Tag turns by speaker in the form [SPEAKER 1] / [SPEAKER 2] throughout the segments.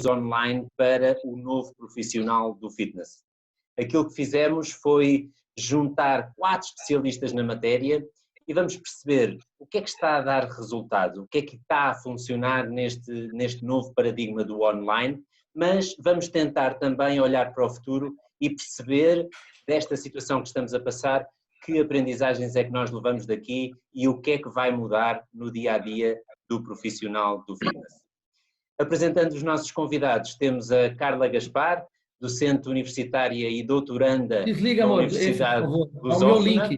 [SPEAKER 1] online para o novo profissional do fitness. Aquilo que fizemos foi juntar 4 especialistas na matéria e vamos perceber o que é que está a dar resultado, o que é que está a funcionar neste novo paradigma do online, mas vamos tentar também olhar para o futuro e perceber desta situação que estamos a passar que aprendizagens é que nós levamos daqui e o que é que vai mudar no dia-a-dia do profissional do fitness. Apresentando os nossos convidados, temos a Carla Gaspar, docente universitária e doutoranda
[SPEAKER 2] Desliga,
[SPEAKER 1] da
[SPEAKER 2] amor,
[SPEAKER 1] Universidade
[SPEAKER 2] por favor.
[SPEAKER 1] Lusófona.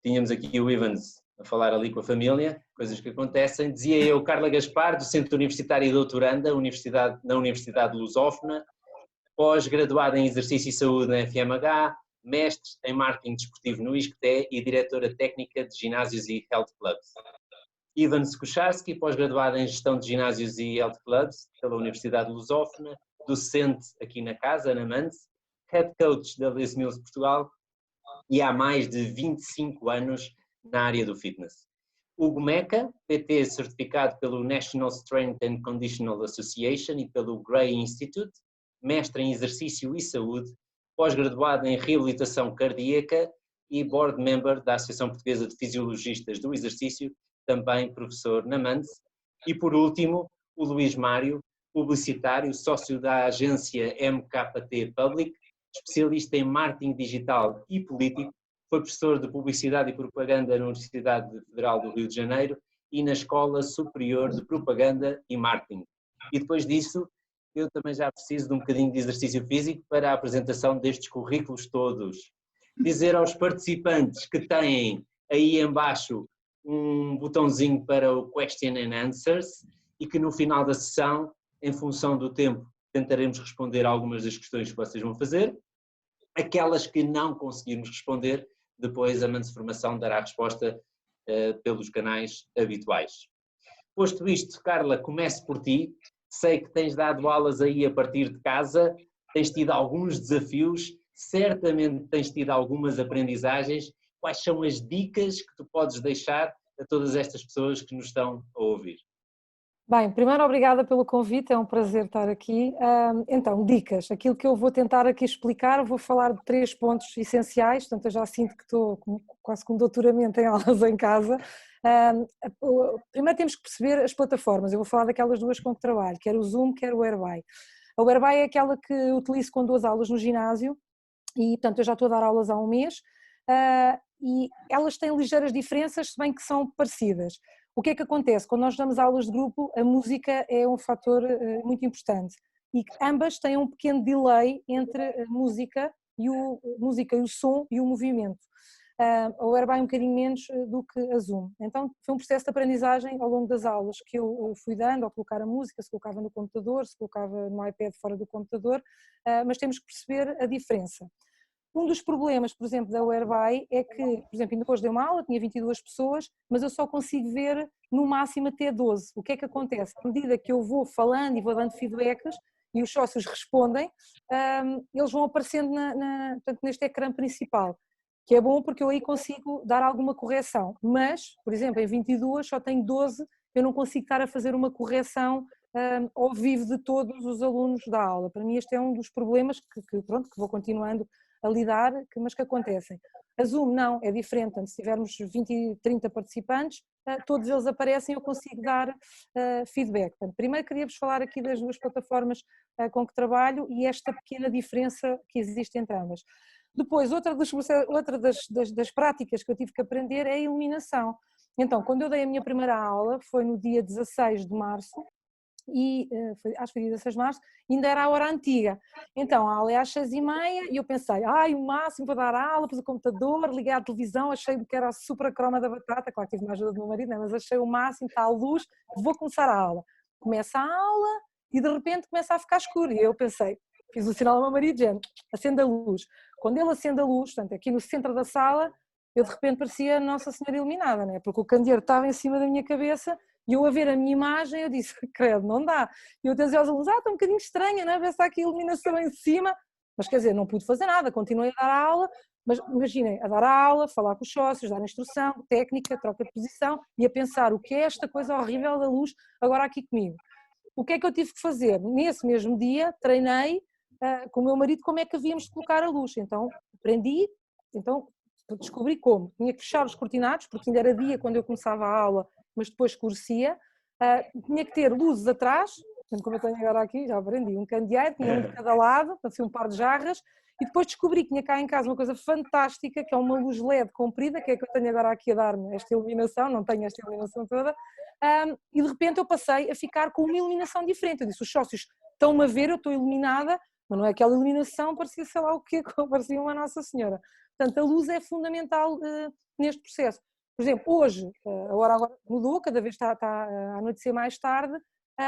[SPEAKER 1] Tínhamos aqui o Ivans a falar ali com a família, coisas que acontecem. Dizia eu, Carla Gaspar, docente universitária e doutoranda na Universidade Lusófona, pós-graduada em Exercício e Saúde na FMH, mestre em Marketing Desportivo no ISCTE e diretora técnica de ginásios e health clubs. Ivan Skusharski, pós-graduado em Gestão de Ginásios e Health Clubs pela Universidade Lusófona, docente aqui na casa, na MANS, head coach da Les Mills Portugal e há mais de 25 anos na área do fitness. Hugo Meca, PT certificado pelo National Strength and Conditional Association e pelo Gray Institute, mestre em Exercício e Saúde, pós-graduado em Reabilitação Cardíaca e board member da Associação Portuguesa de Fisiologistas do Exercício, também professor na MANS. E por último, o Luís Mário, publicitário, sócio da agência MKT Public, especialista em marketing digital e político, foi professor de Publicidade e Propaganda na Universidade Federal do Rio de Janeiro e na Escola Superior de Propaganda e Marketing. E depois disso, eu também já preciso de um bocadinho de exercício físico para a apresentação destes currículos todos. Dizer aos participantes que têm aí embaixo um botãozinho para o Question and Answers e que no final da sessão, em função do tempo, tentaremos responder a algumas das questões que vocês vão fazer. Aquelas que não conseguirmos responder, depois a Manso Formação dará a resposta pelos canais habituais. Posto isto, Carla, comece por ti. Sei que tens dado aulas aí a partir de casa, tens tido alguns desafios, certamente tens tido algumas aprendizagens. Quais são as dicas que tu podes deixar a todas estas pessoas que nos estão a ouvir?
[SPEAKER 3] Bem, primeiro obrigada pelo convite, é um prazer estar aqui. Então, dicas, aquilo que eu vou tentar aqui explicar, vou falar de 3 pontos essenciais, portanto eu já sinto que estou quase com doutoramento em aulas em casa. Primeiro temos que perceber as plataformas, eu vou falar daquelas 2 com que trabalho, quer o Zoom, quer o Whereby. A Whereby é aquela que utilizo quando dou as aulas no ginásio e, portanto, eu já estou a dar aulas há um mês e elas têm ligeiras diferenças, se bem que são parecidas. O que é que acontece? Quando nós damos aulas de grupo, a música é um fator muito importante e ambas têm um pequeno delay entre a música e o som e o movimento. A Whereby um bocadinho menos do que a Zoom. Então foi um processo de aprendizagem ao longo das aulas que eu fui dando, ao colocar a música, se colocava no computador, se colocava no iPad fora do computador, mas temos que perceber a diferença. Um dos problemas, por exemplo, da Whereby é que, por exemplo, ainda depois dei uma aula, tinha 22 pessoas, mas eu só consigo ver no máximo até 12. O que é que acontece? À medida que eu vou falando e vou dando feedbacks e os sócios respondem, eles vão aparecendo portanto, neste ecrã principal, que é bom porque eu aí consigo dar alguma correção, mas, por exemplo, em 22 só tenho 12, eu não consigo estar a fazer uma correção ao vivo de todos os alunos da aula. Para mim este é um dos problemas que vou continuando a lidar, mas que acontecem. A Zoom não, é diferente, portanto, se tivermos 20, 30 participantes, todos eles aparecem e eu consigo dar feedback. Portanto, primeiro queria-vos falar aqui das 2 plataformas com que trabalho e esta pequena diferença que existe entre ambas. Depois, outra das práticas que eu tive que aprender é a iluminação. Então, quando eu dei a minha primeira aula, foi no dia 16 de março, e acho que foi dia 16 de março, ainda era a hora antiga. Então a aula é às 6h30 e eu pensei, o máximo para dar aula, pus o computador, liguei à televisão, achei que era a super croma da batata, claro que tive uma ajuda do meu marido, mas achei o máximo, está a luz, vou começar a aula. Começa a aula e de repente começa a ficar escuro e eu pensei, fiz o sinal ao meu marido, gente, acende a luz. Quando ele acende a luz, portanto aqui no centro da sala, eu de repente parecia Nossa Senhora Iluminada, né? Porque o candeeiro estava em cima da minha cabeça. E eu a ver a minha imagem, eu disse, credo, não dá. E eu dizia aos alunos, está um bocadinho estranha, não é? Ver se está aqui a iluminação em cima. Mas quer dizer, não pude fazer nada, continuei a dar a aula, mas imaginem, a dar a aula, falar com os sócios, dar instrução, técnica, troca de posição e a pensar o que é esta coisa horrível da luz agora aqui comigo. O que é que eu tive que fazer? Nesse mesmo dia, treinei com o meu marido como é que havíamos de colocar a luz. Então, aprendi, então descobri como. Tinha que fechar os cortinados, porque ainda era dia quando eu começava a aula, mas depois escurecia. Tinha que ter luzes atrás, como eu tenho agora aqui, já aprendi, um candeeiro, tinha um de cada lado, assim um par de jarras, e depois descobri que tinha cá em casa uma coisa fantástica, que é uma luz LED comprida, que é que eu tenho agora aqui a dar-me esta iluminação, não tenho esta iluminação toda, e de repente eu passei a ficar com uma iluminação diferente. Eu disse, os sócios estão-me a ver, eu estou iluminada, mas não é aquela iluminação, parecia sei lá o quê, parecia uma Nossa Senhora. Portanto, a luz é fundamental neste processo. Por exemplo, hoje, a hora agora mudou, cada vez está a anoitecer mais tarde,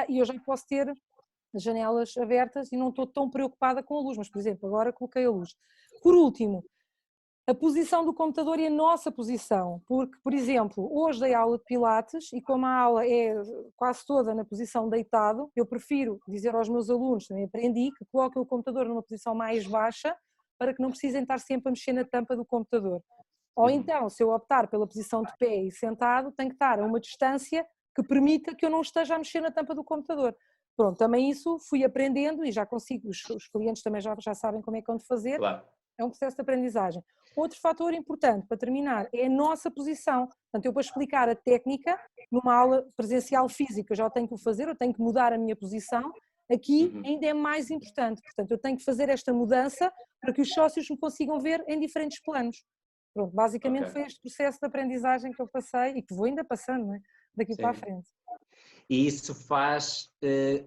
[SPEAKER 3] e eu já posso ter as janelas abertas e não estou tão preocupada com a luz, mas, por exemplo, agora coloquei a luz. Por último, a posição do computador e a nossa posição, porque, por exemplo, hoje dei aula de Pilates e como a aula é quase toda na posição deitado, eu prefiro dizer aos meus alunos, também aprendi, que coloquem o computador numa posição mais baixa para que não precisem estar sempre a mexer na tampa do computador. Ou então, se eu optar pela posição de pé e sentado, tenho que estar a uma distância que permita que eu não esteja a mexer na tampa do computador. Pronto, também isso fui aprendendo e já consigo, os clientes também já sabem como é que vão fazer,
[SPEAKER 1] Claro.
[SPEAKER 3] é um processo de aprendizagem. Outro fator importante, para terminar, é a nossa posição. Portanto, eu para explicar a técnica, numa aula presencial física, eu já tenho que o fazer, eu tenho que mudar a minha posição, aqui ainda é mais importante. Portanto, eu tenho que fazer esta mudança para que os sócios me consigam ver em diferentes planos. Pronto, basicamente foi este processo de aprendizagem que eu passei e que vou ainda passando, não é? Daqui para a frente.
[SPEAKER 1] E isso faz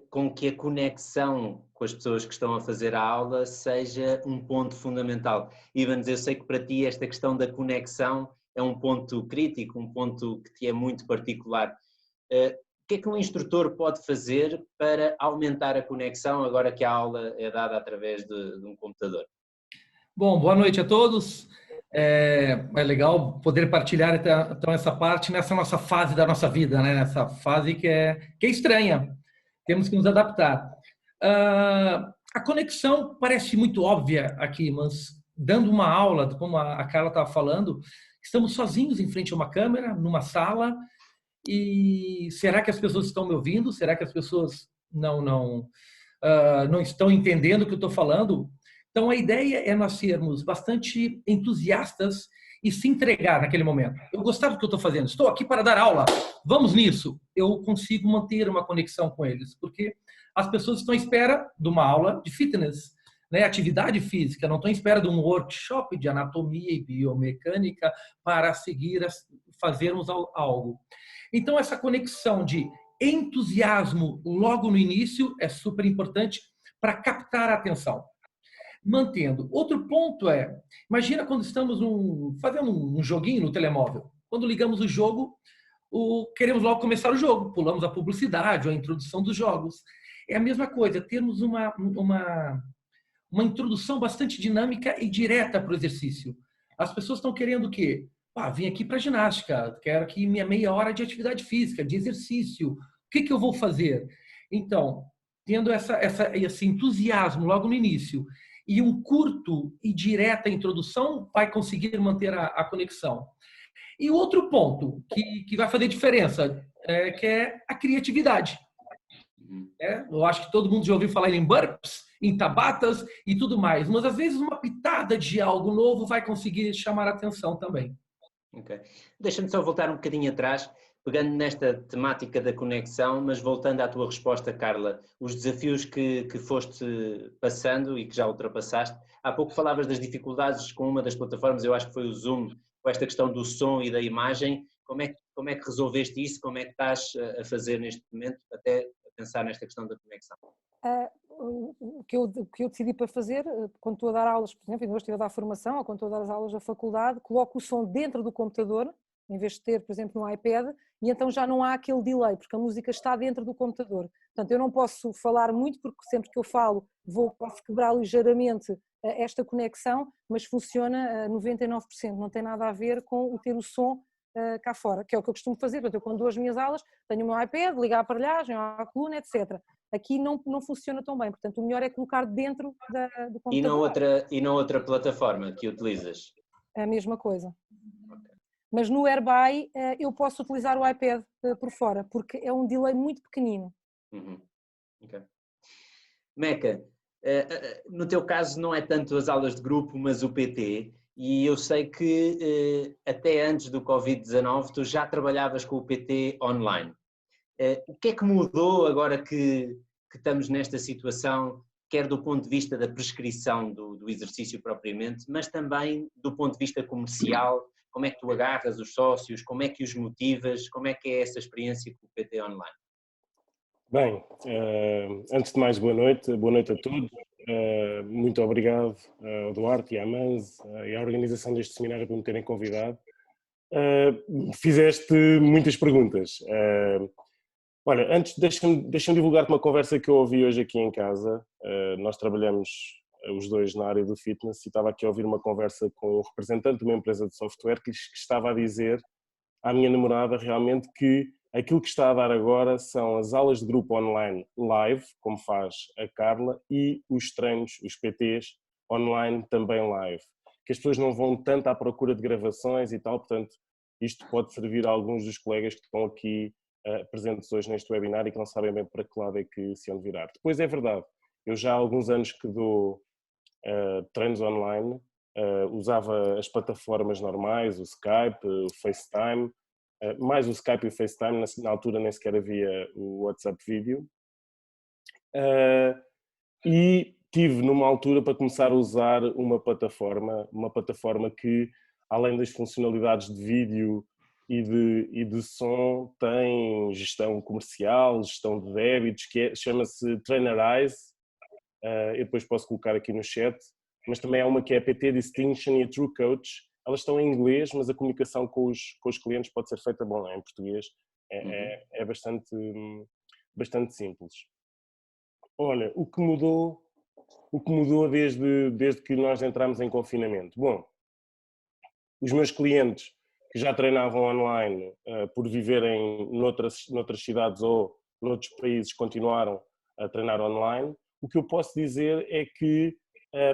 [SPEAKER 1] com que a conexão com as pessoas que estão a fazer a aula seja um ponto fundamental. Ivans, eu sei que para ti esta questão da conexão é um ponto crítico, um ponto que te é muito particular. O que é que um instrutor pode fazer para aumentar a conexão agora que a aula é dada através de um computador?
[SPEAKER 2] Bom, boa noite a todos. É legal poder partilhar então essa parte nessa nossa fase da nossa vida, né? Nessa fase que é estranha. Temos que nos adaptar. A conexão parece muito óbvia aqui, mas dando uma aula, como a Carla estava falando, estamos sozinhos em frente a uma câmera, numa sala, e será que as pessoas estão me ouvindo? Será que as pessoas não estão entendendo o que eu estou falando? Então, a ideia é nós sermos bastante entusiastas e se entregar naquele momento. Eu gostava do que eu estou fazendo, estou aqui para dar aula, vamos nisso. Eu consigo manter uma conexão com eles, porque as pessoas estão à espera de uma aula de fitness, né? Atividade física, não estão à espera de um workshop de anatomia e biomecânica para seguir fazermos algo. Então, essa conexão de entusiasmo logo no início é super importante para captar a atenção. Mantendo. Outro ponto é, imagina quando estamos fazendo um joguinho no telemóvel. Quando ligamos o jogo, queremos logo começar o jogo, pulamos a publicidade ou a introdução dos jogos. É a mesma coisa, termos uma introdução bastante dinâmica e direta para o exercício. As pessoas estão querendo o quê? Vim aqui para ginástica, quero aqui minha meia hora de atividade física, de exercício. O que eu vou fazer? Então, tendo esse entusiasmo logo no início e um curto e direta introdução, vai conseguir manter a conexão. E outro ponto que vai fazer diferença que é a criatividade. Eu acho que todo mundo já ouviu falar em burps, em tabatas e tudo mais, mas às vezes uma pitada de algo novo vai conseguir chamar a atenção também.
[SPEAKER 1] Ok. Deixa-me só voltar um bocadinho atrás, pegando nesta temática da conexão, mas voltando à tua resposta, Carla, os desafios que foste passando e que já ultrapassaste. Há pouco falavas das dificuldades com uma das plataformas, eu acho que foi o Zoom, com esta questão do som e da imagem. Como é que resolveste isso? Como é que estás a fazer neste momento, até a pensar nesta questão da conexão?
[SPEAKER 3] O que eu decidi para fazer, quando estou a dar aulas, por exemplo, ainda hoje estive a dar formação, ou quando estou a dar as aulas da faculdade, coloco o som dentro do computador, em vez de ter, por exemplo, no iPad, e então já não há aquele delay, porque a música está dentro do computador. Portanto, eu não posso falar muito, porque sempre que eu falo posso quebrar ligeiramente esta conexão, mas funciona a 99%, não tem nada a ver com o ter o som cá fora, que é o que eu costumo fazer. Portanto, eu quando dou as minhas aulas, tenho o meu iPad, ligo à aparelhagem, à coluna, etc. Aqui não funciona tão bem, portanto o melhor é colocar dentro do computador.
[SPEAKER 1] E na outra plataforma que utilizas?
[SPEAKER 3] É a mesma coisa. Mas no Airby eu posso utilizar o iPad por fora, porque é um delay muito pequenino.
[SPEAKER 1] Okay. Meca, no teu caso não é tanto as aulas de grupo, mas o PT, e eu sei que até antes do Covid-19 tu já trabalhavas com o PT online. O que é que mudou agora que estamos nesta situação, quer do ponto de vista da prescrição do exercício propriamente, mas também do ponto de vista comercial? Como é que tu agarras os sócios, como é que os motivas, como é que é essa experiência com o PT online?
[SPEAKER 4] Bem, antes de mais, boa noite a todos. Muito obrigado ao Duarte e à Mans e à organização deste seminário por me terem convidado. Fizeste muitas perguntas. Olha, antes deixa-me divulgar-te uma conversa que eu ouvi hoje aqui em casa. Nós trabalhamos os dois na área do fitness e estava aqui a ouvir uma conversa com um representante de uma empresa de software que estava a dizer à minha namorada realmente que aquilo que está a dar agora são as aulas de grupo online live, como faz a Carla, e os treinos, os PTs, online também live. Que as pessoas não vão tanto à procura de gravações e tal, portanto, isto pode servir a alguns dos colegas que estão aqui presentes hoje neste webinar e que não sabem bem para que lado é que se hão de virar. Depois é verdade, eu já há alguns anos que dou treinos online, usava as plataformas normais, o Skype, o FaceTime, mais o Skype e o FaceTime, na altura nem sequer havia o WhatsApp Vídeo. E tive numa altura para começar a usar uma plataforma que, além das funcionalidades de vídeo e de som, tem gestão comercial, gestão de débitos, que chama-se Trainerize. Eu depois posso colocar aqui no chat, mas também há uma que é a PT Distinction e a True Coach. Elas estão em inglês, mas a comunicação com os clientes pode ser feita em português. É bastante simples. Olha, o que mudou desde que nós entramos em confinamento? Bom, os meus clientes que já treinavam online por viverem noutras cidades ou noutros países continuaram a treinar online. O que eu posso dizer é que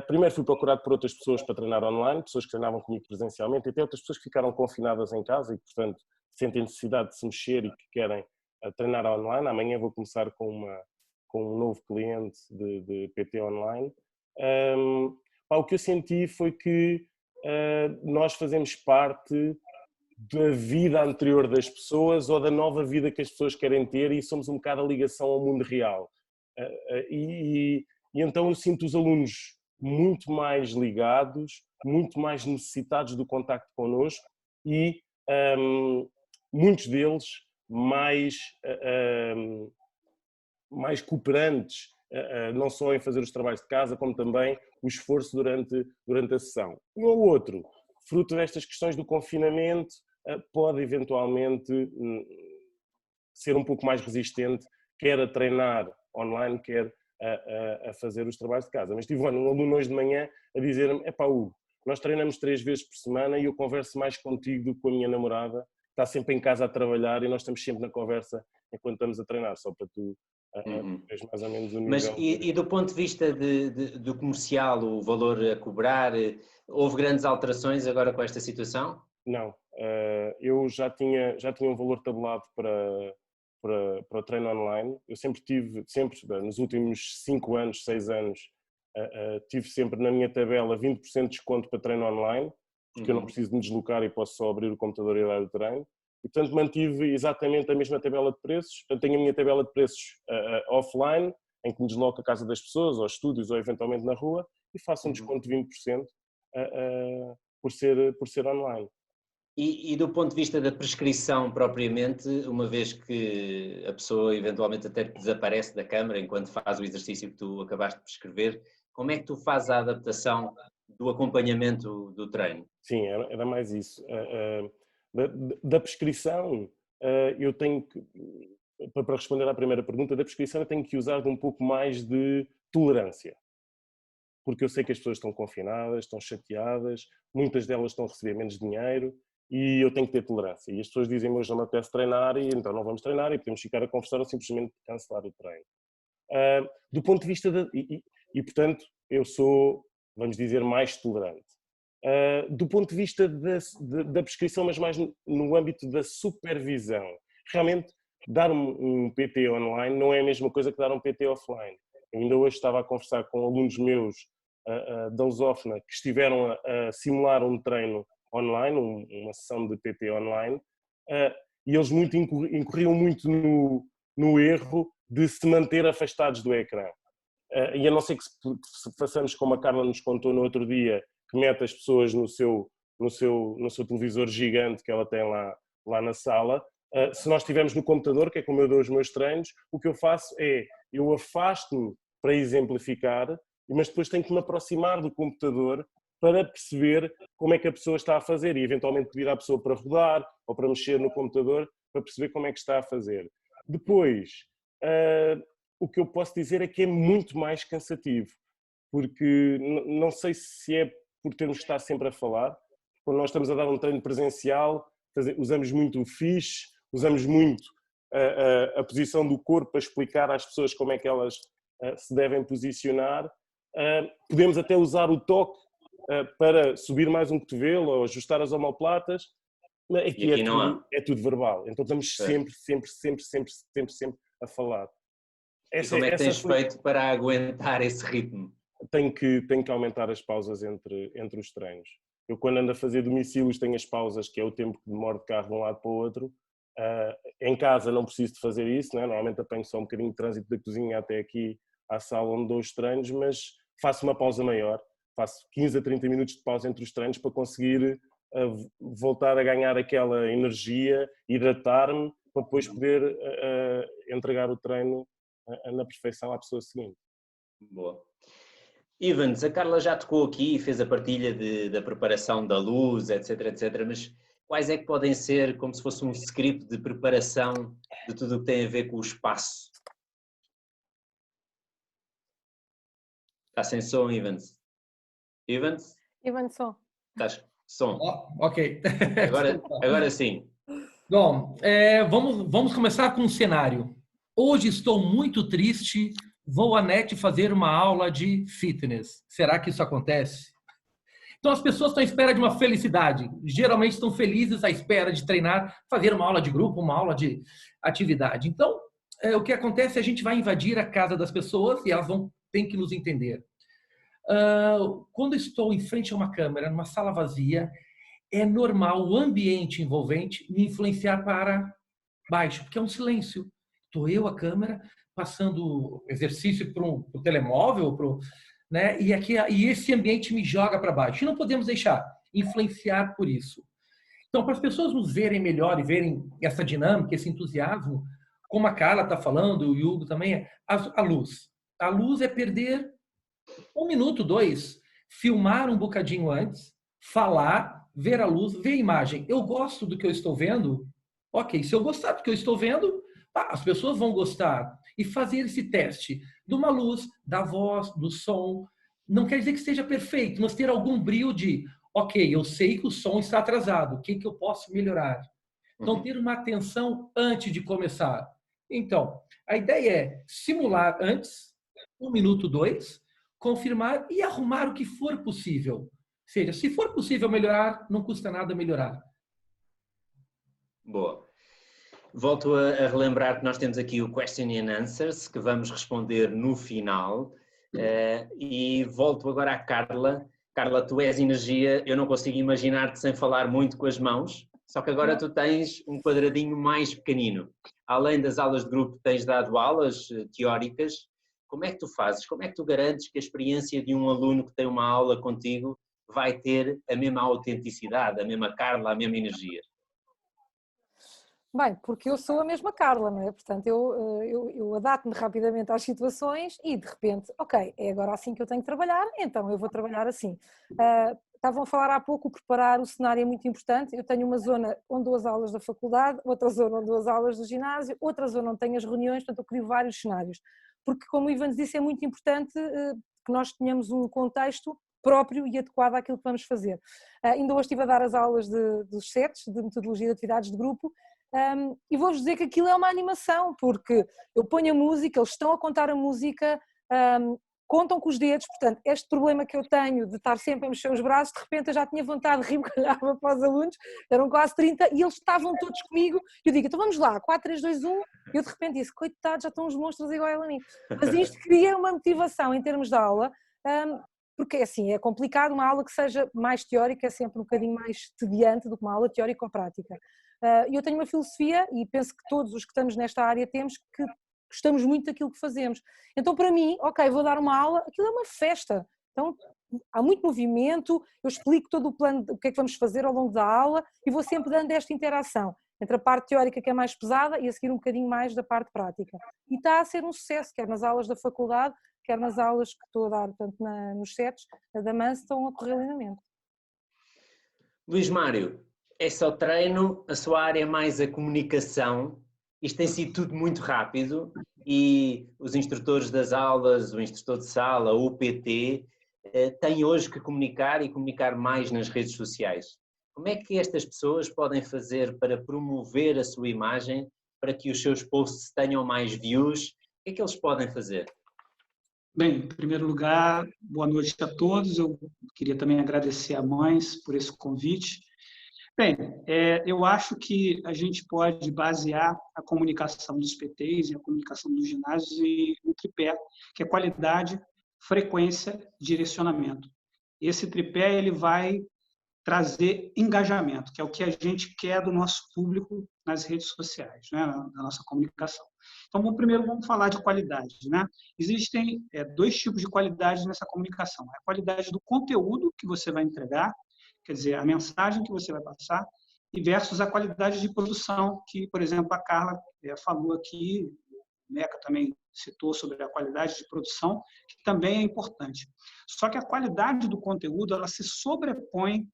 [SPEAKER 4] primeiro fui procurado por outras pessoas para treinar online, pessoas que treinavam comigo presencialmente, e até outras pessoas que ficaram confinadas em casa e que, portanto, sentem necessidade de se mexer e que querem treinar online. Amanhã vou começar com um novo cliente de PT online. O que eu senti foi que nós fazemos parte da vida anterior das pessoas ou da nova vida que as pessoas querem ter e somos um bocado a ligação ao mundo real. E então eu sinto os alunos muito mais ligados, muito mais necessitados do contacto connosco e muitos deles mais cooperantes, não só em fazer os trabalhos de casa, como também o esforço durante a sessão. Um ou outro, fruto destas questões do confinamento, pode eventualmente ser um pouco mais resistente, quer a treinar online, quer a fazer os trabalhos de casa. Mas tive um aluno hoje de manhã a dizer-me: Hugo, nós treinamos 3 vezes por semana e eu converso mais contigo do que com a minha namorada, está sempre em casa a trabalhar e nós estamos sempre na conversa enquanto estamos a treinar, só para tu veres mais ou menos o nível.
[SPEAKER 1] Mas e do ponto de vista do comercial, o valor a cobrar, houve grandes alterações agora com esta situação?
[SPEAKER 4] Não, eu já tinha um valor tabulado para o treino online. Eu sempre nos últimos 5 anos, 6 anos, tive sempre na minha tabela 20% de desconto para treino online, porque eu não preciso de me deslocar e posso só abrir o computador e dar o treino. E, portanto, mantive exatamente a mesma tabela de preços. Portanto, tenho a minha tabela de preços offline, em que me desloco à casa das pessoas, aos estúdios ou eventualmente na rua, e faço um desconto de 20% por ser online.
[SPEAKER 1] E do ponto de vista da prescrição propriamente, uma vez que a pessoa eventualmente até desaparece da câmara enquanto faz o exercício que tu acabaste de prescrever, como é que tu fazes a adaptação do acompanhamento do treino?
[SPEAKER 4] Sim, era mais isso. Da prescrição, eu tenho que, para responder à primeira pergunta, da prescrição eu tenho que usar de um pouco mais de tolerância. Porque eu sei que as pessoas estão confinadas, estão chateadas, muitas delas estão a receber menos dinheiro e eu tenho que ter tolerância. E as pessoas dizem-me: hoje não me apetece treinar e então não vamos treinar e podemos ficar a conversar ou simplesmente cancelar o treino. Do ponto de vista e portanto, eu sou, vamos dizer, mais tolerante. Do ponto de vista da prescrição, mas mais no âmbito da supervisão, realmente dar um PT online não é a mesma coisa que dar um PT offline. Eu ainda hoje estava a conversar com alunos meus da Lusófona que estiveram a simular um treino online, uma sessão de PT online, e eles incorriam muito no erro de se manter afastados do ecrã. E a não ser que façamos como a Carla nos contou no outro dia, que mete as pessoas no seu televisor gigante que ela tem lá na sala. Se nós estivermos no computador, que é como eu dou os meus treinos, o que eu faço é, eu afasto-me para exemplificar, mas depois tenho que me aproximar do computador para perceber como é que a pessoa está a fazer e eventualmente pedir à pessoa para rodar ou para mexer no computador para perceber como é que está a fazer. Depois, o que eu posso dizer é que é muito mais cansativo, porque não sei se é por termos de estar sempre a falar. Quando nós estamos a dar um treino presencial, usamos muito o fiche, usamos muito a posição do corpo para explicar às pessoas como é que elas se devem posicionar. Podemos até usar o toque para subir mais um cotovelo ou ajustar as omoplatas. Aqui é tudo verbal, então estamos sempre a falar.
[SPEAKER 1] E como é que tens feito para aguentar esse ritmo?
[SPEAKER 4] Tenho que aumentar as pausas entre os treinos. Eu, quando ando a fazer domicílios, tenho as pausas, que é o tempo que demoro de carro de um lado para o outro. Em casa não preciso de fazer isso, né? Normalmente apanho só um bocadinho de trânsito da cozinha até aqui à sala onde dou os treinos, mas faço uma pausa maior, faço 15 a 30 minutos de pausa entre os treinos para conseguir voltar a ganhar aquela energia, hidratar-me, para depois poder entregar o treino na perfeição à pessoa seguinte.
[SPEAKER 1] Boa. Ivans, a Carla já tocou aqui e fez a partilha da preparação da luz, etc, mas quais é que podem ser, como se fosse um script de preparação de tudo o que tem a ver com o espaço? Está sem som, Ivans? Ivans?
[SPEAKER 3] Ivans, som.
[SPEAKER 1] Estás som?
[SPEAKER 2] Ok.
[SPEAKER 1] Agora sim.
[SPEAKER 2] Bom, vamos começar com um cenário. Hoje estou muito triste, vou à net fazer uma aula de fitness. Será que isso acontece? Então as pessoas estão à espera de uma felicidade. Geralmente estão felizes à espera de treinar, fazer uma aula de grupo, uma aula de atividade. Então, o que acontece é que a gente vai invadir a casa das pessoas e elas têm que nos entender. Quando estou em frente a uma câmera, numa sala vazia, é normal o ambiente envolvente me influenciar para baixo, porque é um silêncio. Estou eu, a câmera, passando exercício para o telemóvel, né? E esse ambiente me joga para baixo. E não podemos deixar influenciar por isso. Então, para as pessoas nos verem melhor e verem essa dinâmica, esse entusiasmo, como a Carla está falando, o Hugo também, a luz. A luz é perder 1 minuto, 2, filmar um bocadinho antes, falar, ver a luz, ver a imagem. Eu gosto do que eu estou vendo? Ok, se eu gostar do que eu estou vendo, as pessoas vão gostar. E fazer esse teste de uma luz, da voz, do som, não quer dizer que esteja perfeito, mas ter algum brilho de, ok, eu sei que o som está atrasado, o que eu posso melhorar? Então, ter uma atenção antes de começar. Então, a ideia é simular antes, 1 minuto, 2, confirmar e arrumar o que for possível. Ou seja, se for possível melhorar, não custa nada melhorar.
[SPEAKER 1] Boa. Volto a relembrar que nós temos aqui o Question and Answers, que vamos responder no final. E volto agora à Carla. Carla, tu és energia, eu não consigo imaginar-te sem falar muito com as mãos, só que agora tu tens um quadradinho mais pequenino. Além das aulas de grupo, tens dado aulas teóricas. Como é que tu fazes? Como é que tu garantes que a experiência de um aluno que tem uma aula contigo vai ter a mesma autenticidade, a mesma Carla, a mesma energia?
[SPEAKER 3] Bem, porque eu sou a mesma Carla, não é? Portanto, eu adapto-me rapidamente às situações e, de repente, ok, é agora assim que eu tenho que trabalhar, então eu vou trabalhar assim. Estavam a falar há pouco, preparar o cenário é muito importante. Eu tenho uma zona onde dou as aulas da faculdade, outra zona onde dou as aulas do ginásio, outra zona onde tenho as reuniões, portanto eu crio vários cenários. Porque, como o Ivan disse, é muito importante que nós tenhamos um contexto próprio e adequado àquilo que vamos fazer. Ainda hoje estive a dar as aulas dos sets, de metodologia de atividades de grupo, e vou-vos dizer que aquilo é uma animação, porque eu ponho a música, eles estão a contar a música contam com os dedos, portanto, este problema que eu tenho de estar sempre a mexer os braços, de repente eu já tinha vontade de rir, porque olhava para os alunos, eram quase 30, e eles estavam todos comigo, e eu digo, então vamos lá, 4, 3, 2, 1, e eu de repente disse, coitado, já estão os monstros igual a mim. Mas isto cria uma motivação em termos de aula, porque assim, é complicado uma aula que seja mais teórica, é sempre um bocadinho mais tediante do que uma aula teórica ou prática. Eu tenho uma filosofia, e penso que todos os que estamos nesta área temos, que gostamos muito daquilo que fazemos. Então, para mim, ok, vou dar uma aula, aquilo é uma festa. Então, há muito movimento, eu explico todo o plano, o que é que vamos fazer ao longo da aula e vou sempre dando esta interação entre a parte teórica, que é mais pesada, e a seguir um bocadinho mais da parte prática. E está a ser um sucesso, quer nas aulas da faculdade, quer nas aulas que estou a dar, portanto, nos sets da MANS, estão a correr lindamente.
[SPEAKER 1] Luís Mário, é só treino, a sua área é mais a comunicação. Isto tem sido tudo muito rápido e os instrutores das aulas, o instrutor de sala, o PT, têm hoje que comunicar e comunicar mais nas redes sociais. Como é que estas pessoas podem fazer para promover a sua imagem, para que os seus posts tenham mais views? O que é que eles podem fazer?
[SPEAKER 5] Bem, em primeiro lugar, boa noite a todos. Eu queria também agradecer a Mães por esse convite. Bem, eu acho que a gente pode basear a comunicação dos PTs e a comunicação dos ginásios em um tripé, que é qualidade, frequência, direcionamento. Esse tripé ele vai trazer engajamento, que é o que a gente quer do nosso público nas redes sociais, né, na nossa comunicação. Então, primeiro vamos falar de qualidade, né? Existem dois tipos de qualidade nessa comunicação. A qualidade do conteúdo que você vai entregar, quer dizer, a mensagem que você vai passar, e versus a qualidade de produção, que, por exemplo, a Carla falou aqui, o Meca também citou sobre a qualidade de produção, que também é importante. Só que a qualidade do conteúdo, ela se sobrepõe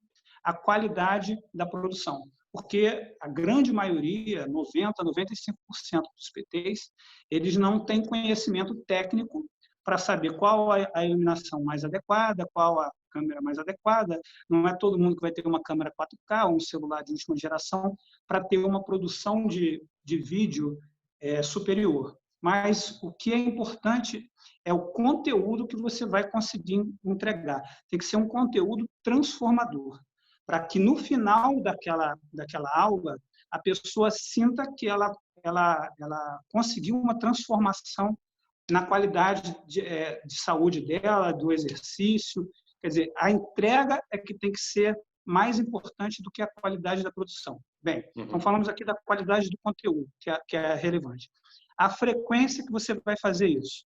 [SPEAKER 5] à qualidade da produção, porque a grande maioria, 90%, 95% dos PTs, eles não têm conhecimento técnico para saber qual a iluminação mais adequada, qual a câmera mais adequada. Não é todo mundo que vai ter uma câmera 4K ou um celular de última geração para ter uma produção de vídeo superior. Mas o que é importante é o conteúdo que você vai conseguir entregar. Tem que ser um conteúdo transformador, para que no final daquela aula a pessoa sinta que ela conseguiu uma transformação na qualidade de saúde dela, do exercício. Quer dizer, a entrega é que tem que ser mais importante do que a qualidade da produção. Bem, então falamos aqui da qualidade do conteúdo, que é relevante. A frequência que você vai fazer isso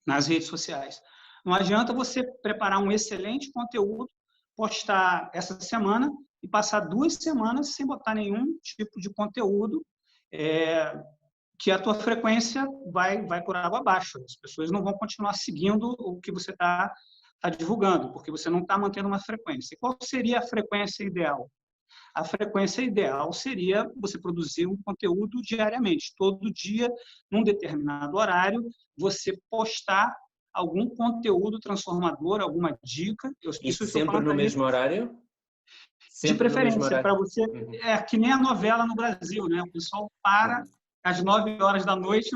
[SPEAKER 5] nas redes sociais. Não adianta você preparar um excelente conteúdo, postar essa semana e passar 2 semanas sem botar nenhum tipo de conteúdo, que a tua frequência vai por água abaixo. As pessoas não vão continuar seguindo o que você está divulgando, porque você não está mantendo uma frequência. E qual seria a frequência ideal? A frequência ideal seria você produzir um conteúdo diariamente. Todo dia, num determinado horário, você postar algum conteúdo transformador, alguma dica.
[SPEAKER 1] Isso sempre no mesmo horário?
[SPEAKER 5] De preferência, para você... É que nem a novela no Brasil, né? O pessoal para às 9 horas da noite,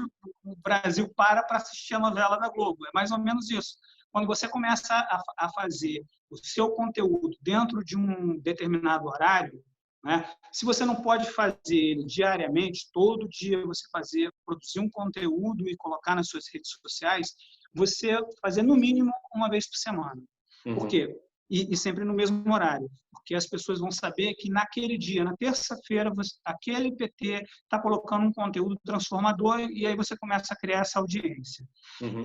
[SPEAKER 5] o Brasil para assistir a novela da Globo. É mais ou menos isso. Quando você começa a fazer o seu conteúdo dentro de um determinado horário, né? Se você não pode fazer ele diariamente, todo dia você produzir um conteúdo e colocar nas suas redes sociais, você fazer no mínimo uma vez por semana. Por quê? E sempre no mesmo horário, porque as pessoas vão saber que naquele dia, na terça-feira, aquele PT está colocando um conteúdo transformador e aí você começa a criar essa audiência.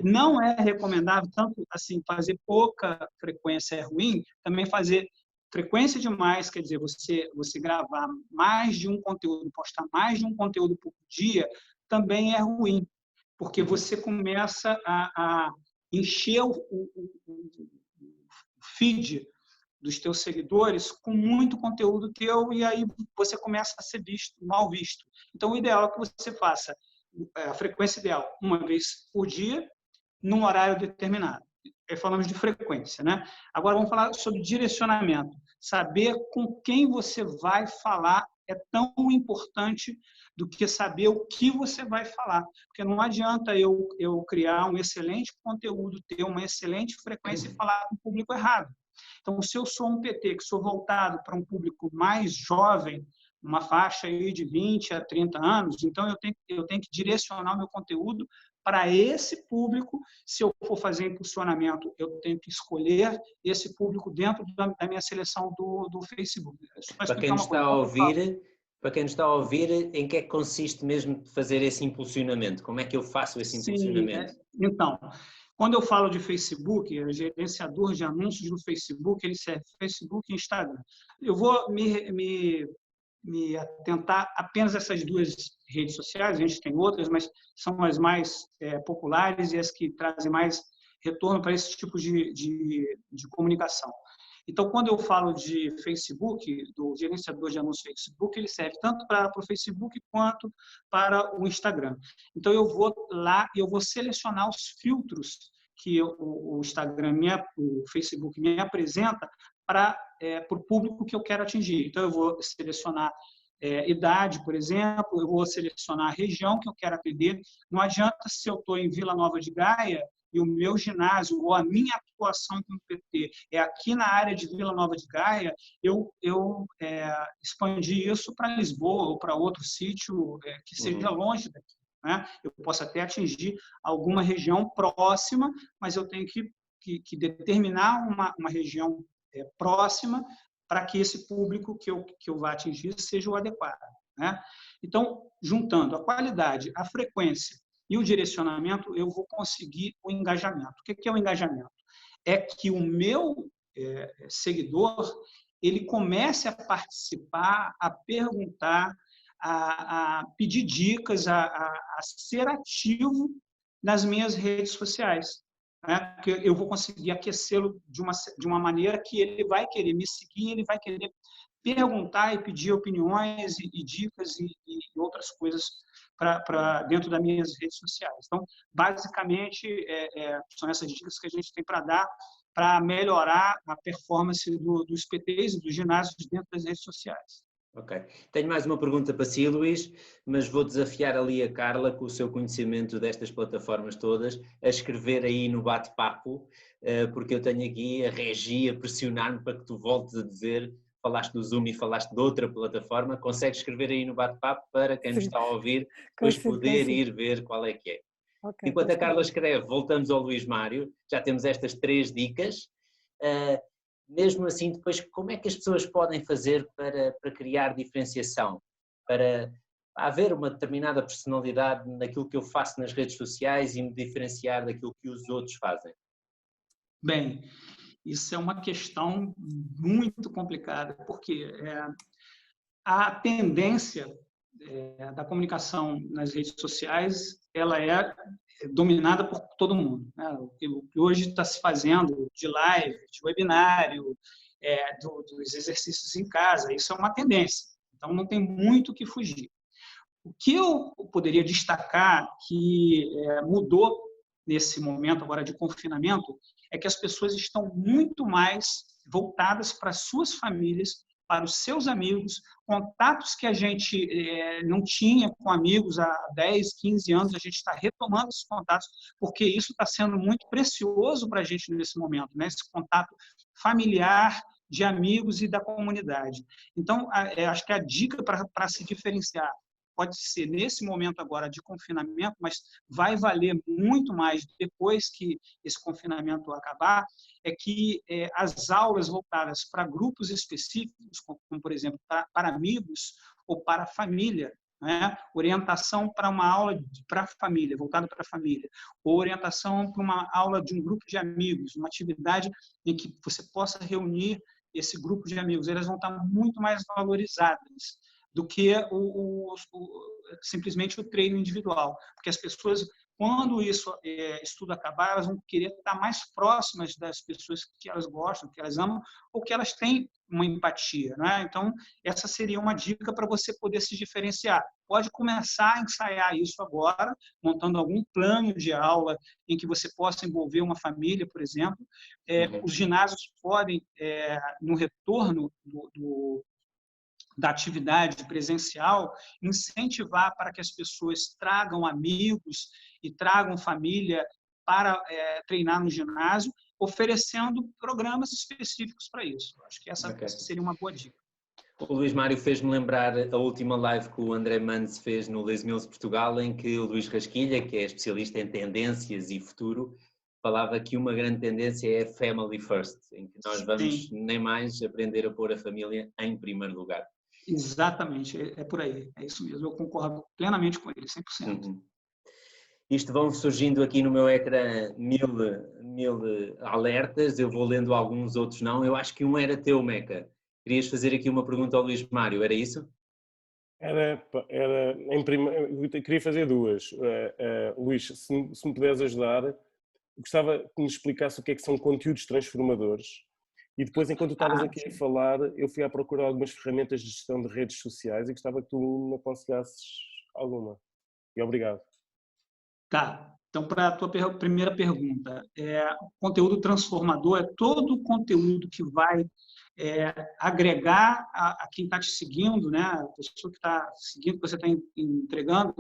[SPEAKER 5] Não é recomendável, tanto assim, fazer pouca frequência é ruim, também fazer frequência demais, quer dizer, você gravar mais de um conteúdo, postar mais de um conteúdo por dia, também é ruim, porque você começa a encher o feed dos teus seguidores com muito conteúdo teu e aí você começa a ser mal visto. Então, o ideal é que você faça a frequência ideal uma vez por dia, num horário determinado. Falamos de frequência, né? Agora vamos falar sobre direcionamento. Saber com quem você vai falar é tão importante do que saber o que você vai falar. Porque não adianta eu criar um excelente conteúdo, ter uma excelente frequência e falar com o público errado. Então, se eu sou um PT que sou voltado para um público mais jovem, uma faixa aí de 20 a 30 anos, então eu tenho que direcionar o meu conteúdo para esse público. Se eu for fazer impulsionamento, eu tenho que escolher esse público dentro da minha seleção do Facebook.
[SPEAKER 1] Para quem nos está a ouvir, em que é que consiste mesmo de fazer esse impulsionamento? Como é que eu faço esse impulsionamento?
[SPEAKER 5] Então, quando eu falo de Facebook, o gerenciador de anúncios do Facebook, ele serve Facebook e Instagram. Eu vou me atentar apenas a essas duas redes sociais, a gente tem outras, mas são as mais populares e as que trazem mais retorno para esse tipo de comunicação. Então, quando eu falo de Facebook, do gerenciador de anúncios Facebook, ele serve tanto para o Facebook quanto para o Instagram. Então, eu vou lá e eu vou selecionar os filtros que o Instagram, o Facebook me apresenta para o público que eu quero atingir. Então, eu vou selecionar idade, por exemplo, eu vou selecionar a região que eu quero atender. Não adianta, se eu estou em Vila Nova de Gaia e o meu ginásio ou a minha atuação como PT é aqui na área de Vila Nova de Gaia, eu expandir isso para Lisboa ou para outro sítio que seja longe daqui, né? Eu posso até atingir alguma região próxima, mas eu tenho que determinar uma região próxima para que esse público que eu vá atingir seja o adequado, né? Então, juntando a qualidade, a frequência e o direcionamento, eu vou conseguir o engajamento. O que é o engajamento? É que o meu seguidor ele comece a participar, a perguntar, a pedir dicas, a ser ativo nas minhas redes sociais, né? Porque eu vou conseguir aquecê-lo de uma maneira que ele vai querer me seguir, ele vai querer perguntar e pedir opiniões e dicas e outras coisas para dentro das minhas redes sociais. Então, basicamente, são essas dicas que a gente tem para dar para melhorar a performance dos PTs e dos ginásios dentro das redes sociais.
[SPEAKER 1] Ok. Tenho mais uma pergunta para si, Luís, mas vou desafiar ali a Carla, com o seu conhecimento destas plataformas todas, a escrever aí no bate-papo, porque eu tenho aqui a Regi a pressionar-me para que tu voltes a dizer, falaste do Zoom e falaste de outra plataforma, consegues escrever aí no bate-papo para quem nos está a ouvir depois poder ir ver qual é que é. Okay, enquanto a Carla escreve, voltamos ao Luís Mário, já temos estas 3 dicas. Mesmo assim, depois, como é que as pessoas podem fazer para criar diferenciação? Para haver uma determinada personalidade naquilo que eu faço nas redes sociais e me diferenciar daquilo que os outros fazem?
[SPEAKER 5] Bem, isso é uma questão muito complicada, porque a tendência da comunicação nas redes sociais ela é dominada por todo mundo, né? O que hoje está se fazendo de live, de webinário, dos exercícios em casa, isso é uma tendência. Então, não tem muito o que fugir. O que eu poderia destacar que mudou nesse momento agora de confinamento é que as pessoas estão muito mais voltadas para as suas famílias, para os seus amigos, contatos que a gente não tinha com amigos há 10, 15 anos, a gente está retomando esses contatos, porque isso está sendo muito precioso para a gente nesse momento, né? Esse contato familiar, de amigos e da comunidade. Então, acho que a dica para se diferenciar pode ser nesse momento agora de confinamento, mas vai valer muito mais depois que esse confinamento acabar, é que as aulas voltadas para grupos específicos, como por exemplo, para amigos ou para a família, né? Orientação para uma aula para a família, voltada para a família, ou orientação para uma aula de um grupo de amigos, uma atividade em que você possa reunir esse grupo de amigos, elas vão estar muito mais valorizadas do que simplesmente o treino individual. Porque as pessoas, quando estudo acabar, elas vão querer estar mais próximas das pessoas que elas gostam, que elas amam, ou que elas têm uma empatia, né? Então, essa seria uma dica para você poder se diferenciar. Pode começar a ensaiar isso agora, montando algum plano de aula em que você possa envolver uma família, por exemplo. Os ginásios podem, no retorno da atividade presencial, incentivar para que as pessoas tragam amigos e tragam família para treinar no ginásio, oferecendo programas específicos para isso. Acho que essa seria uma boa dica.
[SPEAKER 1] O Luís Mário fez-me lembrar a última live que o André Manes fez no Les Mills Portugal, em que o Luís Rasquilha, que é especialista em tendências e futuro, falava que uma grande tendência é family first, em que nós vamos nem mais aprender a pôr a família em primeiro lugar.
[SPEAKER 5] Exatamente, é por aí, é isso mesmo, eu concordo plenamente com ele, 100%.
[SPEAKER 1] Uhum. Isto vão surgindo aqui no meu ecrã mil alertas, eu vou lendo alguns, outros não. Eu acho que um era teu, Meca. Querias fazer aqui uma pergunta ao Luís Mário, era isso?
[SPEAKER 4] Eu queria fazer duas. Luís, se me puderes ajudar, gostava que me explicasse o que é que são conteúdos transformadores. E depois, enquanto tu estavas aqui a falar, eu fui à procura de algumas ferramentas de gestão de redes sociais e gostava que tu me aconselhasses alguma. E obrigado.
[SPEAKER 5] Tá, então para a tua primeira pergunta, o conteúdo transformador é todo o conteúdo que vai agregar a quem está te seguindo, né, a pessoa que está seguindo, que você está entregando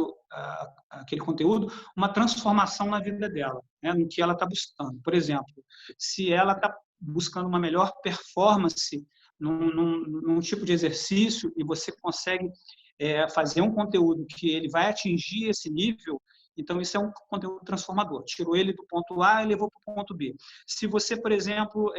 [SPEAKER 5] aquele conteúdo, uma transformação na vida dela, né, no que ela está buscando. Por exemplo, se ela está buscando uma melhor performance num tipo de exercício e você consegue fazer um conteúdo que ele vai atingir esse nível, então isso é um conteúdo transformador. Tirou ele do ponto A e levou para o ponto B. Se você, por exemplo,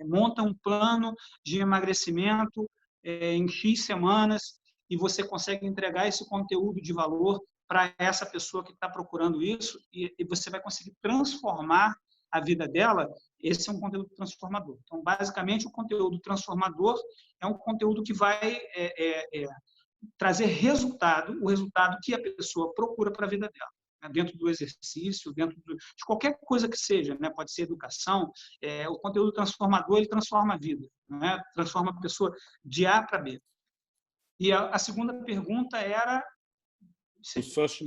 [SPEAKER 5] monta um plano de emagrecimento em X semanas e você consegue entregar esse conteúdo de valor para essa pessoa que está procurando isso e você vai conseguir transformar a vida dela, esse é um conteúdo transformador. Então, basicamente, o conteúdo transformador é um conteúdo que vai trazer resultado, o resultado que a pessoa procura para a vida dela, né? Dentro do exercício, dentro de qualquer coisa que seja, né? Pode ser educação, o conteúdo transformador, ele transforma a vida, né? Transforma a pessoa de A para B. E a segunda pergunta era...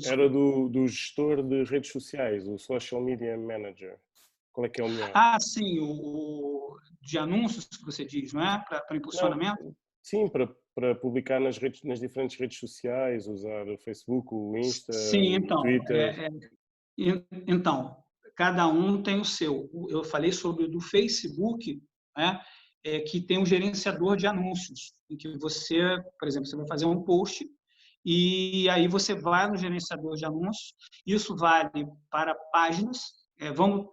[SPEAKER 4] Era do gestor de redes sociais, o Social Media Manager. Qual é que é o melhor?
[SPEAKER 5] Sim, o de anúncios que você diz, não é? Para impulsionamento?
[SPEAKER 4] Não, sim, para publicar nas diferentes redes sociais, usar o Facebook, o Insta, o Twitter.
[SPEAKER 5] Então, cada um tem o seu. Eu falei sobre o do Facebook, né? Que tem um gerenciador de anúncios, em que você, por exemplo, você vai fazer um post e aí você vai no gerenciador de anúncios. Isso vale para páginas. Vamos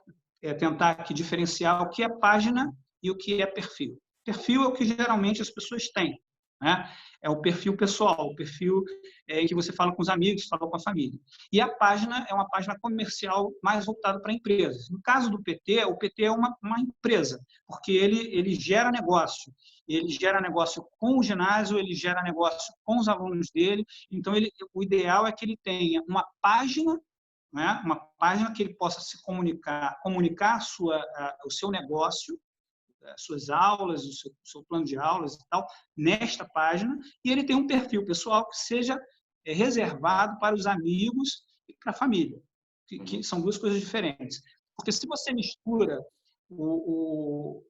[SPEAKER 5] tentar aqui diferenciar o que é página e o que é perfil. Perfil é o que geralmente as pessoas têm, né? É o perfil pessoal, o perfil em que você fala com os amigos, fala com a família. E a página é uma página comercial mais voltada para empresas. No caso do PT, o PT é uma empresa, porque ele gera negócio. Ele gera negócio com o ginásio, ele gera negócio com os alunos dele. Então, o ideal é que ele tenha uma página, né? Uma página que ele possa se comunicar o seu negócio, as suas aulas, o seu plano de aulas e tal, nesta página, e ele tem um perfil pessoal que seja reservado para os amigos e para a família, que são duas coisas diferentes. Porque se você mistura o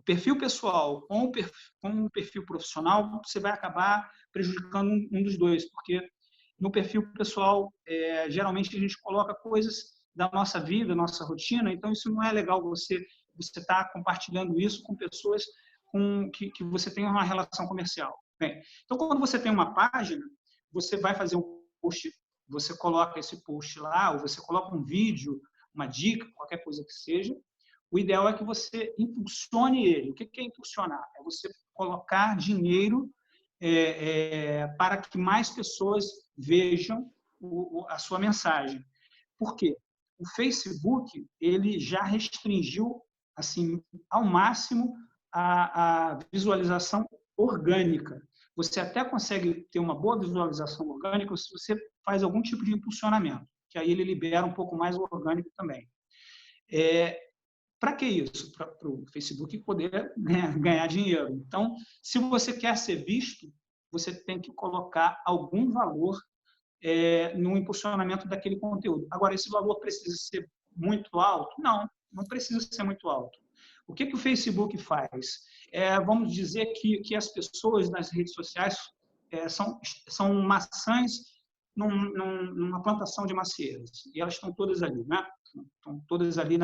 [SPEAKER 5] perfil pessoal com o perfil profissional, você vai acabar prejudicando um dos dois, porque no perfil pessoal, geralmente a gente coloca coisas da nossa vida, nossa rotina, então isso não é legal você está compartilhando isso com pessoas que você tem uma relação comercial. Bem, então, quando você tem uma página, você vai fazer um post, você coloca esse post lá, ou você coloca um vídeo, uma dica, qualquer coisa que seja. O ideal é que você impulsione ele. O que é impulsionar? É você colocar dinheiro para que mais pessoas vejam a sua mensagem. Por quê? O Facebook ele já restringiu assim ao máximo a visualização orgânica. Você até consegue ter uma boa visualização orgânica se você faz algum tipo de impulsionamento, que aí ele libera um pouco mais o orgânico também. Para que isso? Para o Facebook poder ganhar dinheiro. Então, se você quer ser visto, você tem que colocar algum valor no impulsionamento daquele conteúdo. Agora, esse valor precisa ser muito alto? Não, não precisa ser muito alto. O que o Facebook faz? Vamos dizer que as pessoas nas redes sociais são maçãs numa plantação de macieiras, e elas estão todas ali, né? Estão todas ali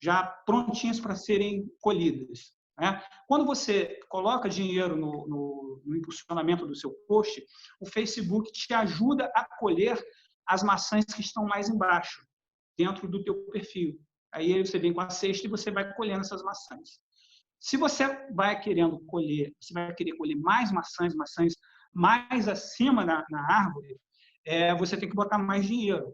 [SPEAKER 5] já prontinhas para serem colhidas, né? Quando você coloca dinheiro no impulsionamento do seu post, o Facebook te ajuda a colher as maçãs que estão mais embaixo, dentro do teu perfil. Aí você vem com a cesta e você vai colhendo essas maçãs. Se você vai querendo colher, você vai querer colher mais maçãs mais acima na árvore, você tem que botar mais dinheiro.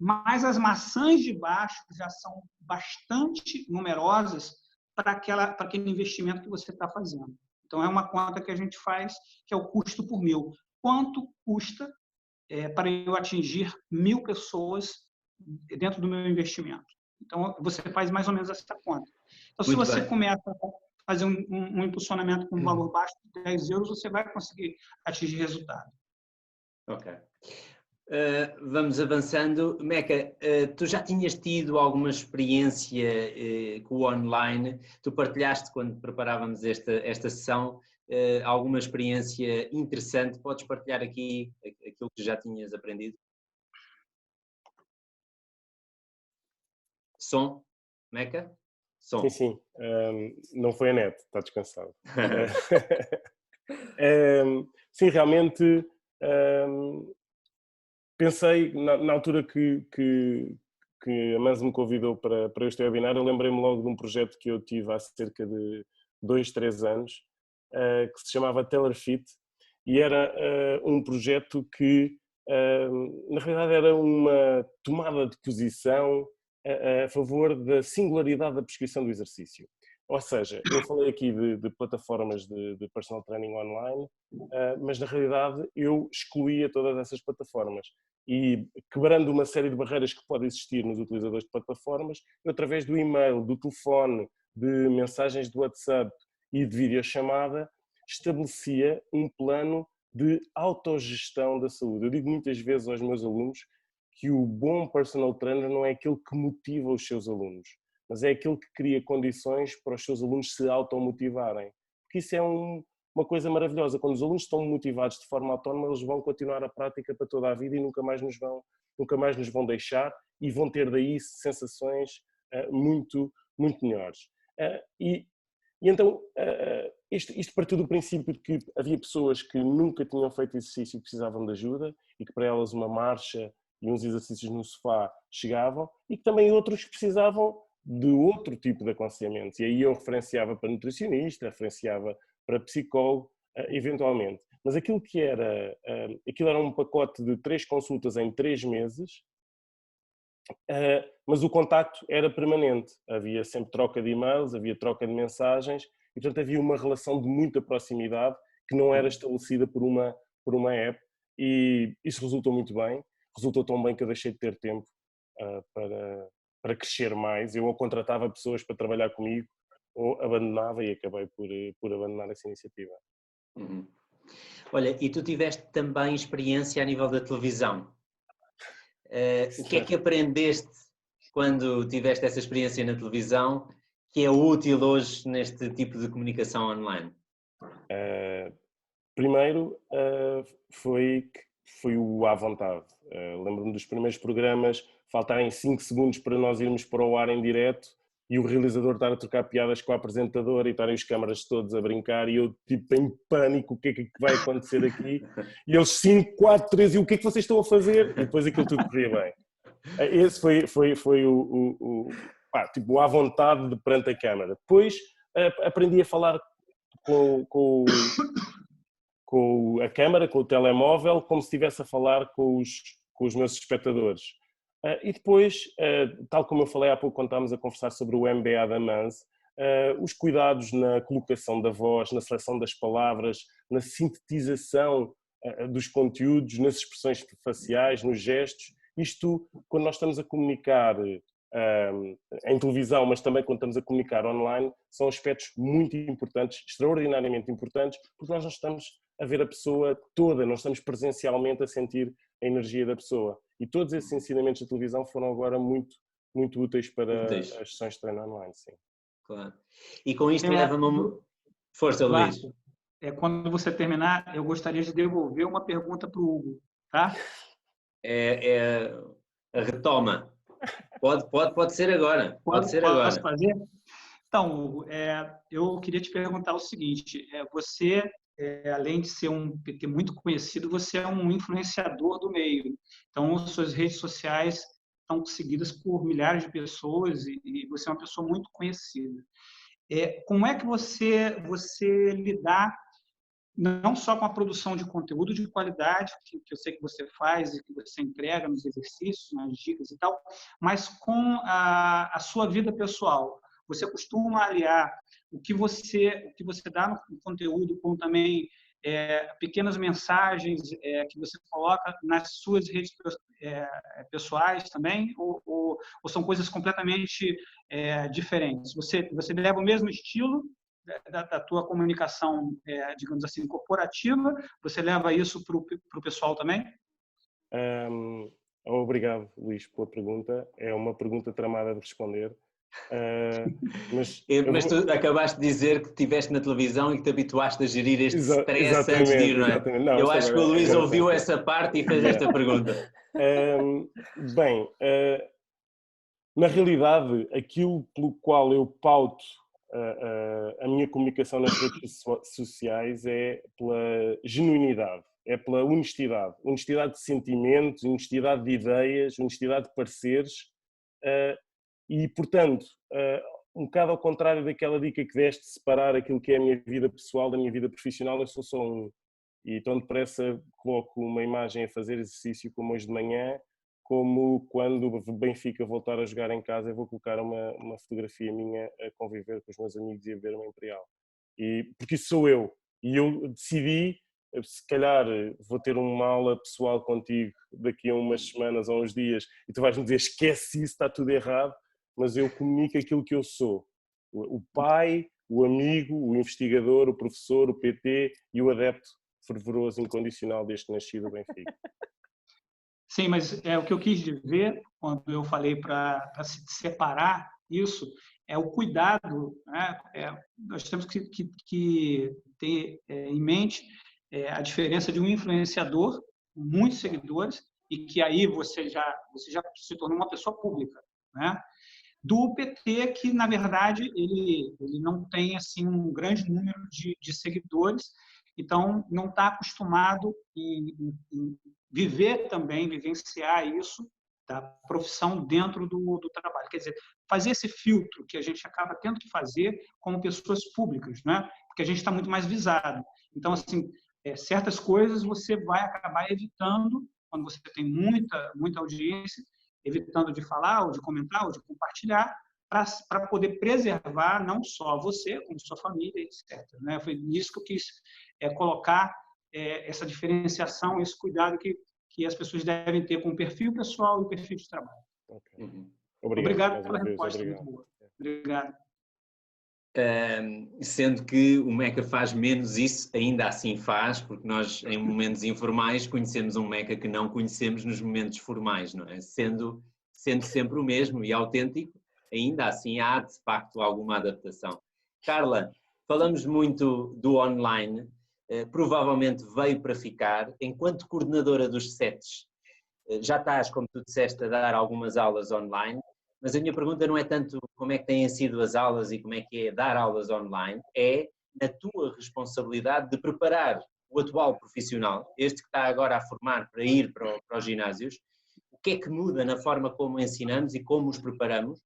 [SPEAKER 5] Mas as maçãs de baixo já são bastante numerosas para aquele investimento que você está fazendo. Então, é uma conta que a gente faz, que é o custo por mil. Quanto custa para eu atingir 1.000 pessoas dentro do meu investimento? Então, você faz mais ou menos essa conta. Então, se você começa a fazer um impulsionamento com um valor baixo de 10 euros, você vai conseguir atingir resultado.
[SPEAKER 1] Ok. Vamos avançando. Meca, tu já tinhas tido alguma experiência com o online? Tu partilhaste, quando preparávamos esta sessão, alguma experiência interessante? Podes partilhar aqui aquilo que já tinhas aprendido? Som? Meca? Som.
[SPEAKER 4] Sim. Não foi a net, está descansado. Sim, realmente pensei, na altura que a Mans me convidou para este webinar, eu lembrei-me logo de um projeto que eu tive há cerca de 2, 3 anos, que se chamava TaylorFit, e era um projeto que, na realidade, era uma tomada de posição a favor da singularidade da prescrição do exercício. Ou seja, eu falei aqui de plataformas de personal training online, mas na realidade eu excluía todas essas plataformas e, quebrando uma série de barreiras que podem existir nos utilizadores de plataformas, eu, através do e-mail, do telefone, de mensagens de WhatsApp e de videochamada, estabelecia um plano de autogestão da saúde. Eu digo muitas vezes aos meus alunos que o bom personal trainer não é aquele que motiva os seus alunos, mas é aquele que cria condições para os seus alunos se automotivarem. Porque isso é uma coisa maravilhosa. Quando os alunos estão motivados de forma autónoma, eles vão continuar a prática para toda a vida e nunca mais nos vão deixar, e vão ter daí sensações muito, muito melhores. E então, isto partiu do princípio de que havia pessoas que nunca tinham feito exercício e precisavam de ajuda, e que para elas uma marcha e uns exercícios no sofá chegavam, e que também outros precisavam de outro tipo de aconselhamento. E aí eu referenciava para nutricionista, referenciava para psicólogo, eventualmente. Mas aquilo era um pacote de 3 consultas em 3 meses, mas o contacto era permanente. Havia sempre troca de e-mails, havia troca de mensagens, e portanto havia uma relação de muita proximidade que não era estabelecida por uma app, e isso resultou muito bem. Resultou tão bem que eu deixei de ter tempo para crescer mais. Eu ou contratava pessoas para trabalhar comigo, ou abandonava, e acabei por abandonar essa iniciativa.
[SPEAKER 1] Uhum. Olha, e tu tiveste também experiência a nível da televisão. O que é que aprendeste quando tiveste essa experiência na televisão que é útil hoje neste tipo de comunicação online?
[SPEAKER 4] Primeiro, foi o à vontade. Lembro-me dos primeiros programas faltarem 5 segundos para nós irmos para o ar em direto, e o realizador estar a trocar piadas com a apresentadora e estarem os câmaras todos a brincar, e eu tipo em pânico, o que é que vai acontecer aqui? E eles 5, 4, 3, e o que é que vocês estão a fazer? E depois aquilo tudo corria bem. Esse foi tipo, à vontade perante a câmara. Depois aprendi a falar com a câmara, com o telemóvel, como se estivesse a falar com os meus espectadores. E depois, tal como eu falei há pouco quando estávamos a conversar sobre o MBA da Mans, os cuidados na colocação da voz, na seleção das palavras, na sintetização dos conteúdos, nas expressões faciais, nos gestos. Isto, quando nós estamos a comunicar em televisão, mas também quando estamos a comunicar online, são aspectos muito importantes, extraordinariamente importantes, porque nós não estamos a ver a pessoa toda, nós estamos presencialmente a sentir a energia da pessoa. E todos esses ensinamentos da televisão foram agora muito, muito úteis para as sessões de treino online, sim.
[SPEAKER 1] Claro. E com isto leva-me a... Força, Luís.
[SPEAKER 5] Quando você terminar, eu gostaria de devolver uma pergunta para o Hugo, tá?
[SPEAKER 1] A retoma. Pode ser agora.
[SPEAKER 5] Posso fazer? Então, Hugo, eu queria te perguntar o seguinte, você, além de ser um PT muito conhecido, você é um influenciador do meio. Então, suas redes sociais estão seguidas por milhares de pessoas e você é uma pessoa muito conhecida. Como é que você lidar não só com a produção de conteúdo de qualidade, que eu sei que você faz e que você entrega nos exercícios, nas dicas e tal, mas com a sua vida pessoal? Você costuma aliar o que você dá no conteúdo com também pequenas mensagens que você coloca nas suas redes pessoais também, ou são coisas completamente diferentes? Você leva o mesmo estilo da tua comunicação, digamos assim, corporativa, você leva isso para o pessoal também?
[SPEAKER 4] Obrigado, Luís, pela pergunta. É uma pergunta tramada de responder.
[SPEAKER 1] Mas tu acabaste de dizer que estiveste na televisão e que te habituaste a gerir este stress antes de ir, não é?
[SPEAKER 4] Não,
[SPEAKER 1] eu acho que o Luís ouviu essa parte e fez esta pergunta.
[SPEAKER 4] Bem, na realidade, aquilo pelo qual eu pauto a minha comunicação nas redes sociais é pela genuinidade, é pela honestidade. Honestidade de sentimentos, honestidade de ideias, honestidade de pareceres. E, portanto, um bocado ao contrário daquela dica que deste de separar aquilo que é a minha vida pessoal da minha vida profissional, eu sou só um. E tão depressa coloco uma imagem a fazer exercício como hoje de manhã, como quando o Benfica voltar a jogar em casa, eu vou colocar uma fotografia minha a conviver com os meus amigos e a beber uma Imperial. Porque isso sou eu. E eu decidi, se calhar vou ter uma aula pessoal contigo daqui a umas semanas ou uns dias, e tu vais-me dizer, esquece isso, está tudo errado, mas eu comunico aquilo que eu sou. O pai, o amigo, o investigador, o professor, o PT e o adepto fervoroso, incondicional deste nascido Benfica.
[SPEAKER 5] Sim, mas o que eu quis dizer quando eu falei para se separar isso é o cuidado, né? Nós temos que ter em mente a diferença de um influenciador com muitos seguidores e que aí você já se tornou uma pessoa pública, né? Do PT que na verdade ele não tem assim um grande número de seguidores, então não está acostumado em viver também, vivenciar isso da profissão dentro do trabalho. Quer dizer, fazer esse filtro que a gente acaba tendo que fazer como pessoas públicas, né? Porque a gente está muito mais visado. Então, assim, certas coisas você vai acabar evitando quando você tem muita audiência, evitando de falar, ou de comentar, ou de compartilhar, para poder preservar não só você, como sua família, etc. Né? Foi nisso que eu quis colocar essa diferenciação, esse cuidado que as pessoas devem ter com o perfil pessoal e o perfil de trabalho.
[SPEAKER 4] Okay.
[SPEAKER 5] Obrigado pela resposta. Muito boa. Obrigado.
[SPEAKER 1] Sendo que o Meca faz menos isso, ainda assim faz, porque nós em momentos informais conhecemos um Meca que não conhecemos nos momentos formais, não é? Sendo sempre o mesmo e autêntico, ainda assim há de facto alguma adaptação. Carla, falamos muito do online, provavelmente veio para ficar. Enquanto coordenadora dos SETs, já estás, como tu disseste, a dar algumas aulas online, mas a minha pergunta não é tanto como é que têm sido as aulas e como é que é dar aulas online, é na tua responsabilidade de preparar o atual profissional, este que está agora a formar para ir para os ginásios, o que é que muda na forma como ensinamos e como os preparamos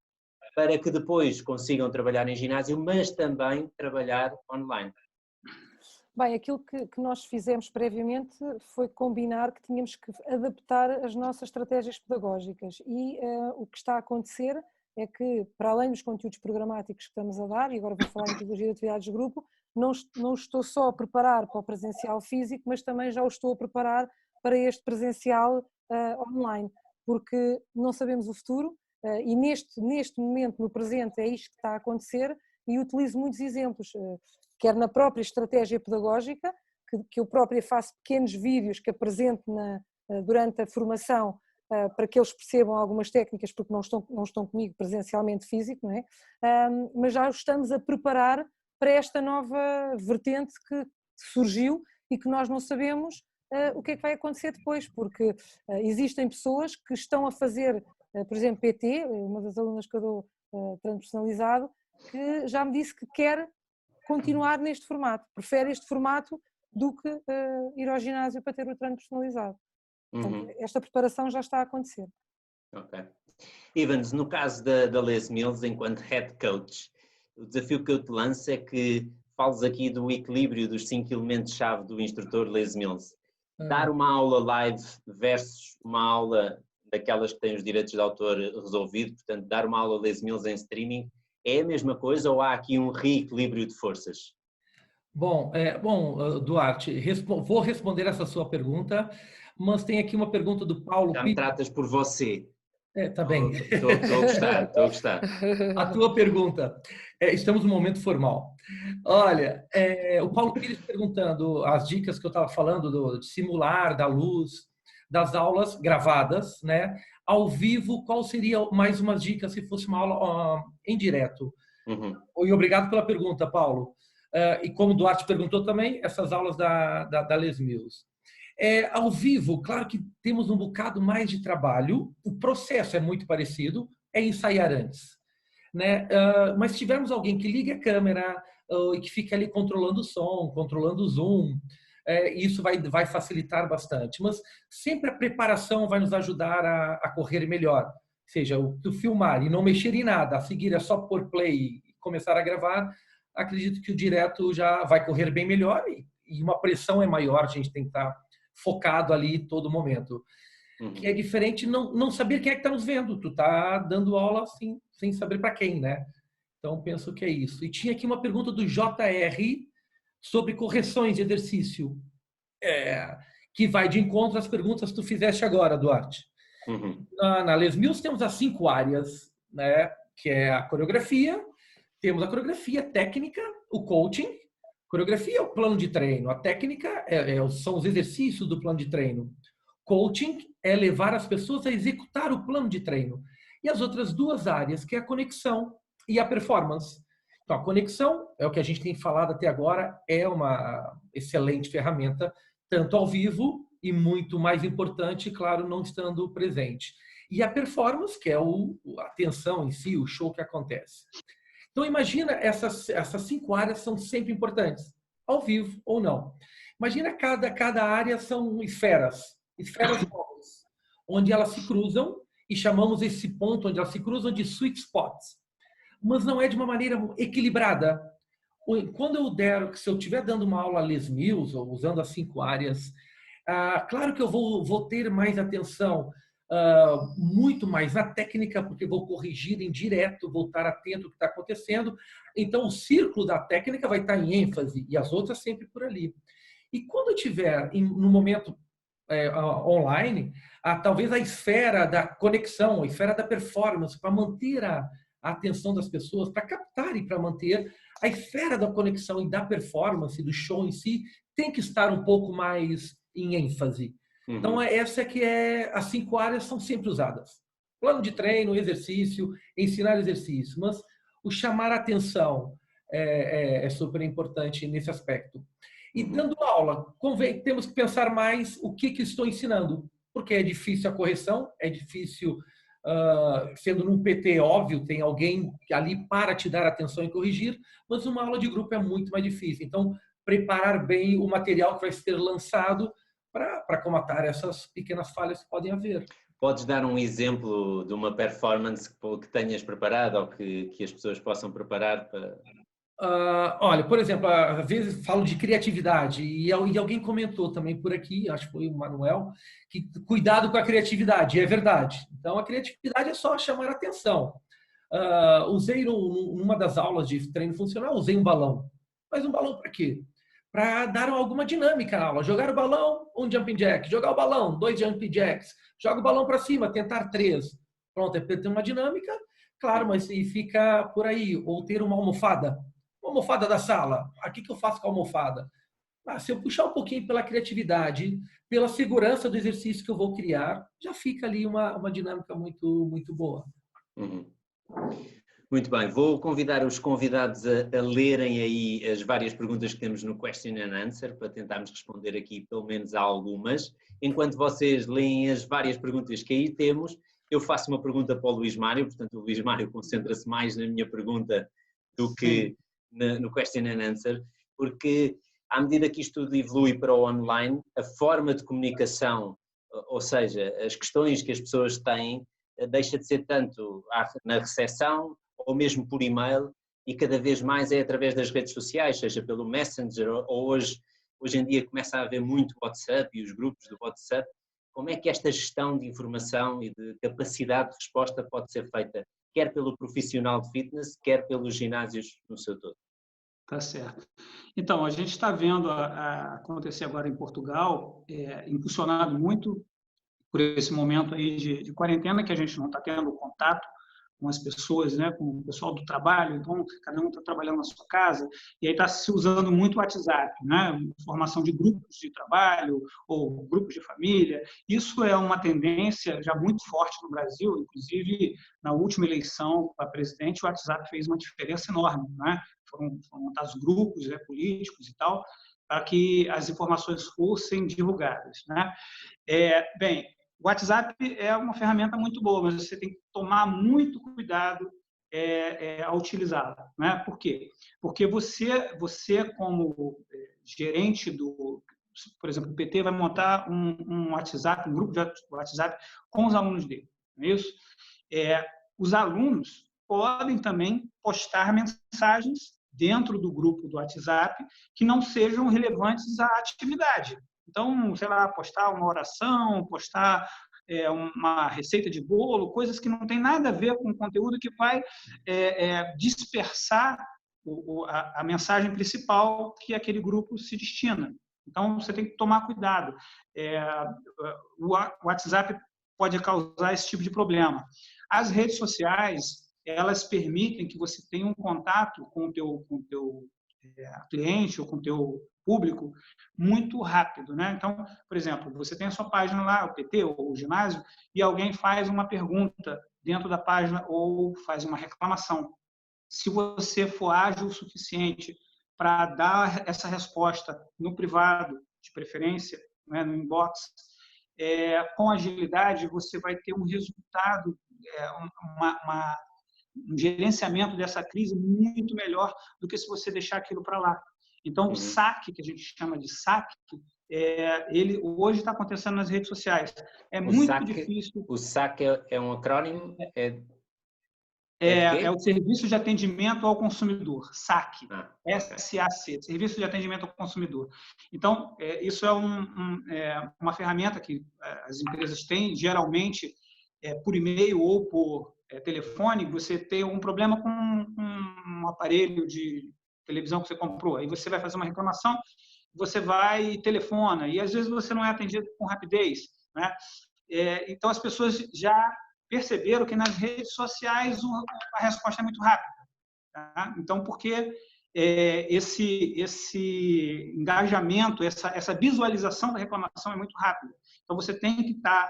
[SPEAKER 1] para que depois consigam trabalhar em ginásio, mas também trabalhar online?
[SPEAKER 3] Bem, aquilo que nós fizemos previamente foi combinar que tínhamos que adaptar as nossas estratégias pedagógicas e o que está a acontecer é que, para além dos conteúdos programáticos que estamos a dar, e agora vou falar em metodologia de atividades de grupo, não estou só a preparar para o presencial físico, mas também já o estou a preparar para este presencial online, porque não sabemos o futuro e neste momento, no presente, é isto que está a acontecer e utilizo muitos exemplos, quer na própria estratégia pedagógica, que eu própria faço pequenos vídeos que apresento durante a formação para que eles percebam algumas técnicas, porque não estão comigo presencialmente físico, não é? Mas já os estamos a preparar para esta nova vertente que surgiu e que nós não sabemos o que é que vai acontecer depois, porque existem pessoas que estão a fazer, por exemplo, PT, uma das alunas que eu dou treino personalizado, que já me disse que quer continuar neste formato, prefere este formato do que ir ao ginásio para ter o treino personalizado. Portanto, esta preparação já está a acontecer.
[SPEAKER 1] Ok. Ivans, no caso da Les Mills, enquanto head coach, o desafio que eu te lanço é que fales aqui do equilíbrio dos 5 elementos-chave do instrutor Les Mills. Dar uma aula live versus uma aula daquelas que têm os direitos de autor resolvido, portanto, dar uma aula Les Mills em streaming, é a mesma coisa ou há aqui um reequilíbrio de forças?
[SPEAKER 2] Bom, Duarte, vou responder essa sua pergunta, mas tem aqui uma pergunta do Paulo.
[SPEAKER 1] Já me tratas por você.
[SPEAKER 2] Tá bem.
[SPEAKER 1] Estou a gostar.
[SPEAKER 2] A tua pergunta. Estamos num momento formal. Olha, o Paulo Pires perguntando as dicas que eu estava falando de simular, da luz, das aulas gravadas, né? Ao vivo, qual seria mais umas dicas se fosse uma aula em direto? E obrigado pela pergunta, Paulo. E como o Duarte perguntou também, essas aulas da Les Mills. Ao vivo, claro que temos um bocado mais de trabalho, o processo é muito parecido, é ensaiar antes, né? Mas se tivermos alguém que ligue a câmera e que fica ali controlando o som, controlando o zoom, isso vai facilitar bastante. Mas sempre a preparação vai nos ajudar a correr melhor. Ou seja, o filmar e não mexer em nada, a seguir é só pôr play e começar a gravar, acredito que o direto já vai correr bem melhor e uma pressão é maior, a gente tem que estar focado ali todo momento. Que é diferente não saber quem é que está nos vendo. Tu tá dando aula assim, sem saber para quem, né? Então, penso que é isso. E tinha aqui uma pergunta do JR sobre correções de exercício, que vai de encontro às perguntas que tu fizeste agora, Duarte. Na Les Mills temos as 5 áreas, né? Que é a coreografia, temos a coreografia técnica, o coaching. Coreografia é o plano de treino, a técnica são os exercícios do plano de treino. Coaching é levar as pessoas a executar o plano de treino. E as outras 2 áreas, que é a conexão e a performance. Então, a conexão, é o que a gente tem falado até agora, é uma excelente ferramenta, tanto ao vivo e muito mais importante, claro, não estando presente. E a performance, que é a atenção em si, o show que acontece. Então, imagina, essas 5 áreas são sempre importantes, ao vivo ou não. Imagina cada área são esferas novas, onde elas se cruzam e chamamos esse ponto onde elas se cruzam de sweet spots. Mas não é de uma maneira equilibrada. Se eu estiver dando uma aula Les Mills, ou usando as 5 áreas, claro que eu vou ter mais atenção, muito mais na técnica, porque vou corrigir em direto, vou estar atento ao que está acontecendo. Então, o círculo da técnica vai estar em ênfase e as outras sempre por ali. E quando eu estiver no momento online, talvez a esfera da conexão, a esfera da performance, para manter a atenção das pessoas, para captar e para manter a esfera da conexão e da performance, do show em si, tem que estar um pouco mais em ênfase. Então, essa que as 5 áreas são sempre usadas. Plano de treino, exercício, ensinar exercício. Mas o chamar a atenção é super importante nesse aspecto. E dando aula, temos que pensar mais o que estou ensinando. Porque é difícil a correção, é difícil, sendo num PT, óbvio, tem alguém ali para te dar atenção e corrigir, mas uma aula de grupo é muito mais difícil. Então, preparar bem o material que vai ser lançado para comatar essas pequenas falhas que podem haver.
[SPEAKER 1] Podes dar um exemplo de uma performance que tenhas preparado ou que as pessoas possam preparar para...
[SPEAKER 2] Olha, por exemplo, às vezes falo de criatividade e alguém comentou também por aqui, acho que foi o Manuel, que cuidado com a criatividade, é verdade. Então, a criatividade é só chamar a atenção. Usei numa das aulas de treino funcional, usei um balão. Mas um balão para quê? Para dar alguma dinâmica na aula. Jogar o balão, um jumping jack. Jogar o balão, 2 jumping jacks. Joga o balão para cima, tentar 3. Pronto, é para ter uma dinâmica, claro, mas se fica por aí. Ou ter uma almofada da sala. O que eu faço com a almofada? se eu puxar um pouquinho pela criatividade, pela segurança do exercício que eu vou criar, já fica ali uma dinâmica muito, muito boa.
[SPEAKER 1] Uhum. Muito bem, vou convidar os convidados a lerem aí as várias perguntas que temos no Question and Answer, para tentarmos responder aqui pelo menos a algumas. Enquanto vocês leem as várias perguntas que aí temos, eu faço uma pergunta para o Luís Mário, portanto o Luís Mário concentra-se mais na minha pergunta do que no Question and Answer, porque à medida que isto tudo evolui para o online, a forma de comunicação, ou seja, as questões que as pessoas têm, deixa de ser tanto na recepção ou mesmo por e-mail, e cada vez mais é através das redes sociais, seja pelo Messenger ou hoje em dia começa a haver muito WhatsApp e os grupos do WhatsApp. Como é que esta gestão de informação e de capacidade de resposta pode ser feita, quer pelo profissional de fitness, quer pelos ginásios no seu todo?
[SPEAKER 5] Tá certo. Então, a gente está vendo acontecer agora em Portugal, impulsionado muito por esse momento aí de quarentena, que a gente não está tendo contato com as pessoas, né, com o pessoal do trabalho, então cada um está trabalhando na sua casa, e aí está se usando muito o WhatsApp, né, formação de grupos de trabalho ou grupos de família. Isso é uma tendência já muito forte no Brasil, inclusive na última eleição para presidente, o WhatsApp fez uma diferença enorme, né? Foram montados grupos, né, políticos e tal, para que as informações fossem divulgadas, né? Bem, o WhatsApp é uma ferramenta muito boa, mas você tem que tomar muito cuidado ao utilizá-la, né? Por quê? Porque você como gerente por exemplo, o PT vai montar um WhatsApp, um grupo de WhatsApp com os alunos dele, não é isso? Os alunos podem também postar mensagens dentro do grupo do WhatsApp que não sejam relevantes à atividade. Então, sei lá, postar uma oração, postar uma receita de bolo, coisas que não tem nada a ver com o conteúdo, que vai dispersar a mensagem principal que aquele grupo se destina. Então, você tem que tomar cuidado. O WhatsApp pode causar esse tipo de problema. As redes sociais, elas permitem que você tenha um contato com o teu cliente ou com o teu público muito rápido, né? Então, por exemplo, você tem a sua página lá, o PT ou o ginásio, e alguém faz uma pergunta dentro da página ou faz uma reclamação. Se você for ágil o suficiente para dar essa resposta no privado, de preferência, né, no inbox, com agilidade, você vai ter um resultado, um gerenciamento dessa crise muito melhor do que se você deixar aquilo para lá. Então, o saque, que a gente chama de saque, ele hoje está acontecendo nas redes sociais. Muito difícil.
[SPEAKER 1] O saque é um acrônimo?
[SPEAKER 5] É o Serviço de Atendimento ao Consumidor, SAC, SAC, Serviço de Atendimento ao Consumidor. Então, isso é uma ferramenta que as empresas têm, geralmente, por e-mail ou por telefone. Você tem um problema com um aparelho de televisão que você comprou, aí você vai fazer uma reclamação, você vai e telefona, e às vezes você não é atendido com rapidez, né? Então, as pessoas já perceberam que nas redes sociais a resposta é muito rápida. Tá? Então, porque esse engajamento, essa visualização da reclamação é muito rápida. Então, você tem que estar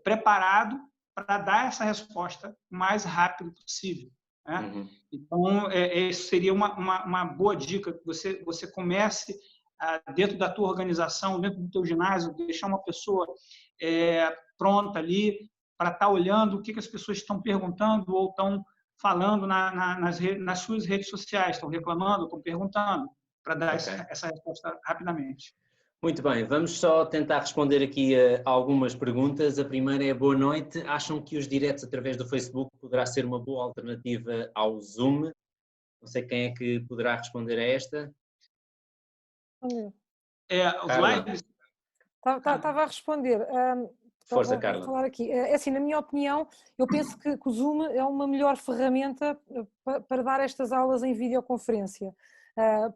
[SPEAKER 5] preparado para dar essa resposta o mais rápido possível. Né? Uhum. Então, isso seria uma boa dica, que você comece dentro da tua organização, dentro do teu ginásio, deixar uma pessoa pronta ali, para estar olhando o que as pessoas estão perguntando ou estão falando nas suas redes sociais, estão reclamando, estão perguntando, para dar essa resposta rapidamente.
[SPEAKER 1] Muito bem, vamos só tentar responder aqui a algumas perguntas. A primeira é: boa noite. Acham que os diretos através do Facebook poderá ser uma boa alternativa ao Zoom? Não sei quem é que poderá responder a esta.
[SPEAKER 3] Os lives? Estava a responder.
[SPEAKER 1] Força, Carla.
[SPEAKER 3] Falar aqui. Assim, na minha opinião, eu penso que o Zoom é uma melhor ferramenta para dar estas aulas em videoconferência,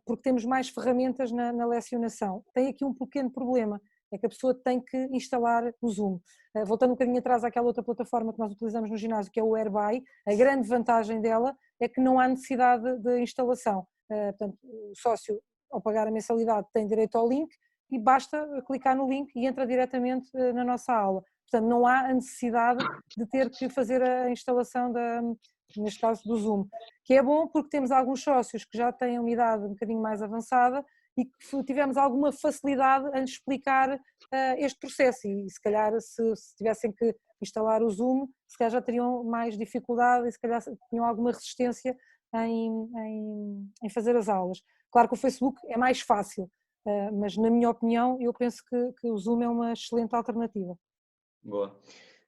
[SPEAKER 3] porque temos mais ferramentas na lecionação. Tem aqui um pequeno problema, é que a pessoa tem que instalar o Zoom. Voltando um bocadinho atrás àquela outra plataforma que nós utilizamos no ginásio, que é o Whereby, a grande vantagem dela é que não há necessidade de instalação. Portanto, o sócio ao pagar a mensalidade, tem direito ao link e basta clicar no link e entra diretamente na nossa aula. Portanto, não há a necessidade de ter que fazer a instalação, neste caso, do Zoom, que é bom porque temos alguns sócios que já têm uma idade um bocadinho mais avançada e que tivemos alguma facilidade em lhes explicar este processo e se calhar se tivessem que instalar o Zoom, se calhar já teriam mais dificuldade e se calhar tinham alguma resistência em fazer as aulas. Claro que o Facebook é mais fácil, mas na minha opinião eu penso que o Zoom é uma excelente alternativa.
[SPEAKER 1] Boa.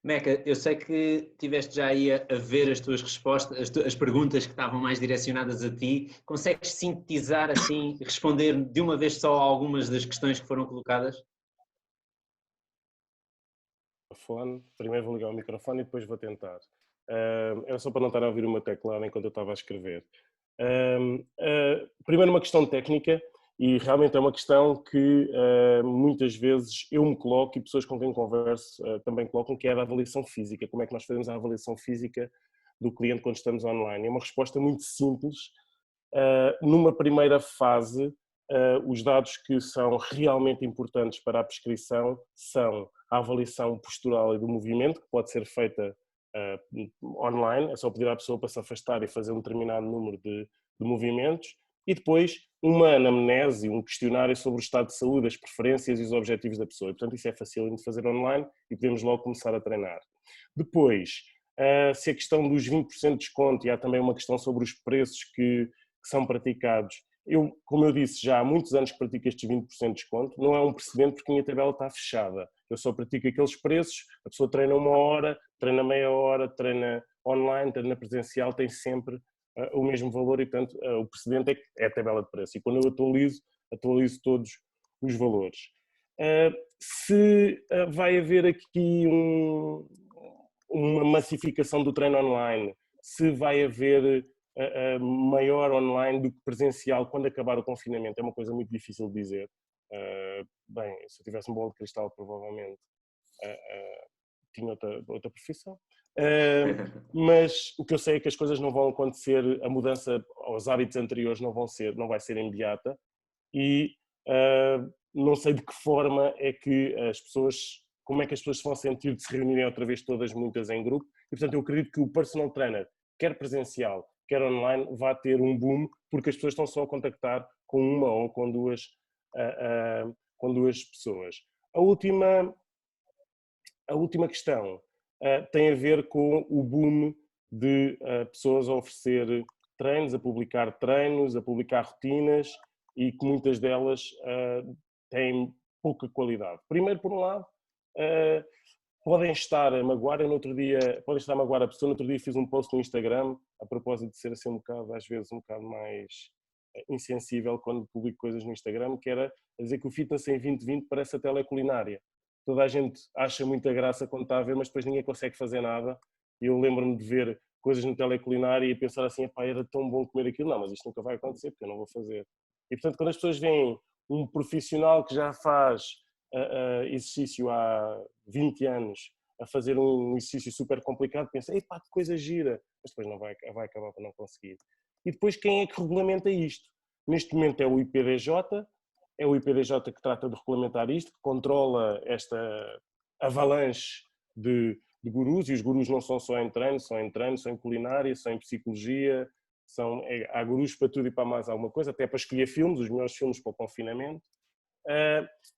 [SPEAKER 1] Meca, eu sei que tiveste já aí a ver as tuas respostas, as perguntas que estavam mais direcionadas a ti. Consegues sintetizar assim, responder de uma vez só a algumas das questões que foram colocadas?
[SPEAKER 4] Primeiro vou ligar o microfone e depois vou tentar. Era só para não estar a ouvir o meu teclado enquanto eu estava a escrever. Primeiro uma questão técnica, e realmente é uma questão que muitas vezes eu me coloco e pessoas com quem converso também colocam, que é a avaliação física. Como é que nós fazemos a avaliação física do cliente quando estamos online? É uma resposta muito simples. Numa primeira fase, os dados que são realmente importantes para a prescrição são a avaliação postural e do movimento, que pode ser feita online, é só pedir à pessoa para se afastar e fazer um determinado número de movimentos, e depois uma anamnese, um questionário sobre o estado de saúde, as preferências e os objetivos da pessoa. E, portanto, isso é fácil de fazer online e podemos logo começar a treinar. Depois, se a questão dos 20% de desconto, e há também uma questão sobre os preços que são praticados. Como eu disse, já há muitos anos que pratico estes 20% de desconto, não é um precedente porque a minha tabela está fechada. Eu só pratico aqueles preços, a pessoa treina 1 hora, treina meia hora, treina online, treina presencial, tem sempre o mesmo valor e, portanto, o precedente é a tabela de preço. E quando eu atualizo todos os valores. Se vai haver aqui uma massificação do treino online, se vai haver maior online do que presencial quando acabar o confinamento, é uma coisa muito difícil de dizer. Bem, se eu tivesse um bola de cristal, provavelmente tinha outra profissão. Mas o que eu sei é que as coisas não vão acontecer, a mudança aos hábitos anteriores não vai ser imediata e não sei de que forma é que como é que as pessoas se vão sentir de se reunirem outra vez todas, muitas em grupo, e portanto eu acredito que o personal trainer, quer presencial, quer online, vai ter um boom, porque as pessoas estão só a contactar com uma ou com duas pessoas. A última questão tem a ver com o boom de pessoas a oferecer treinos, a publicar treinos, a publicar rotinas, e que muitas delas têm pouca qualidade. Primeiro, por um lado, podem estar a magoar, podem estar a magoar a pessoa. No outro dia fiz um post no Instagram, a propósito de ser assim às vezes um bocado mais insensível quando publico coisas no Instagram, que era a dizer que o fitness em 2020 parece a teleculinária. Toda a gente acha muita graça quando está a ver, mas depois ninguém consegue fazer nada. E eu lembro-me de ver coisas no teleculinária e pensar assim, era tão bom comer aquilo. Não, mas isto nunca vai acontecer porque eu não vou fazer. E portanto, quando as pessoas veem um profissional que já faz exercício há 20 anos a fazer um exercício super complicado, pensa, que coisa gira, mas depois não vai acabar por não conseguir. E depois quem é que regulamenta isto? Neste momento é o IPDJ que trata de regulamentar isto, que controla esta avalanche de gurus, e os gurus não são só em treino, são em culinária, são em psicologia, há gurus para tudo e para mais alguma coisa, até para escolher filmes, os melhores filmes para o confinamento.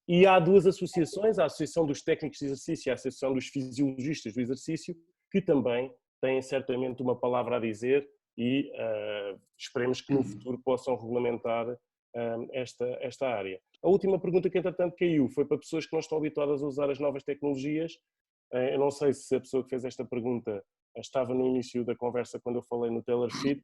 [SPEAKER 4] E há duas associações, a Associação dos Técnicos de Exercício e a Associação dos Fisiologistas do Exercício, que também têm certamente uma palavra a dizer e esperemos que no futuro possam regulamentar esta área. A última pergunta que entretanto caiu foi para pessoas que não estão habituadas a usar as novas tecnologias. Eu não sei se a pessoa que fez esta pergunta estava no início da conversa quando eu falei no TaylorFit.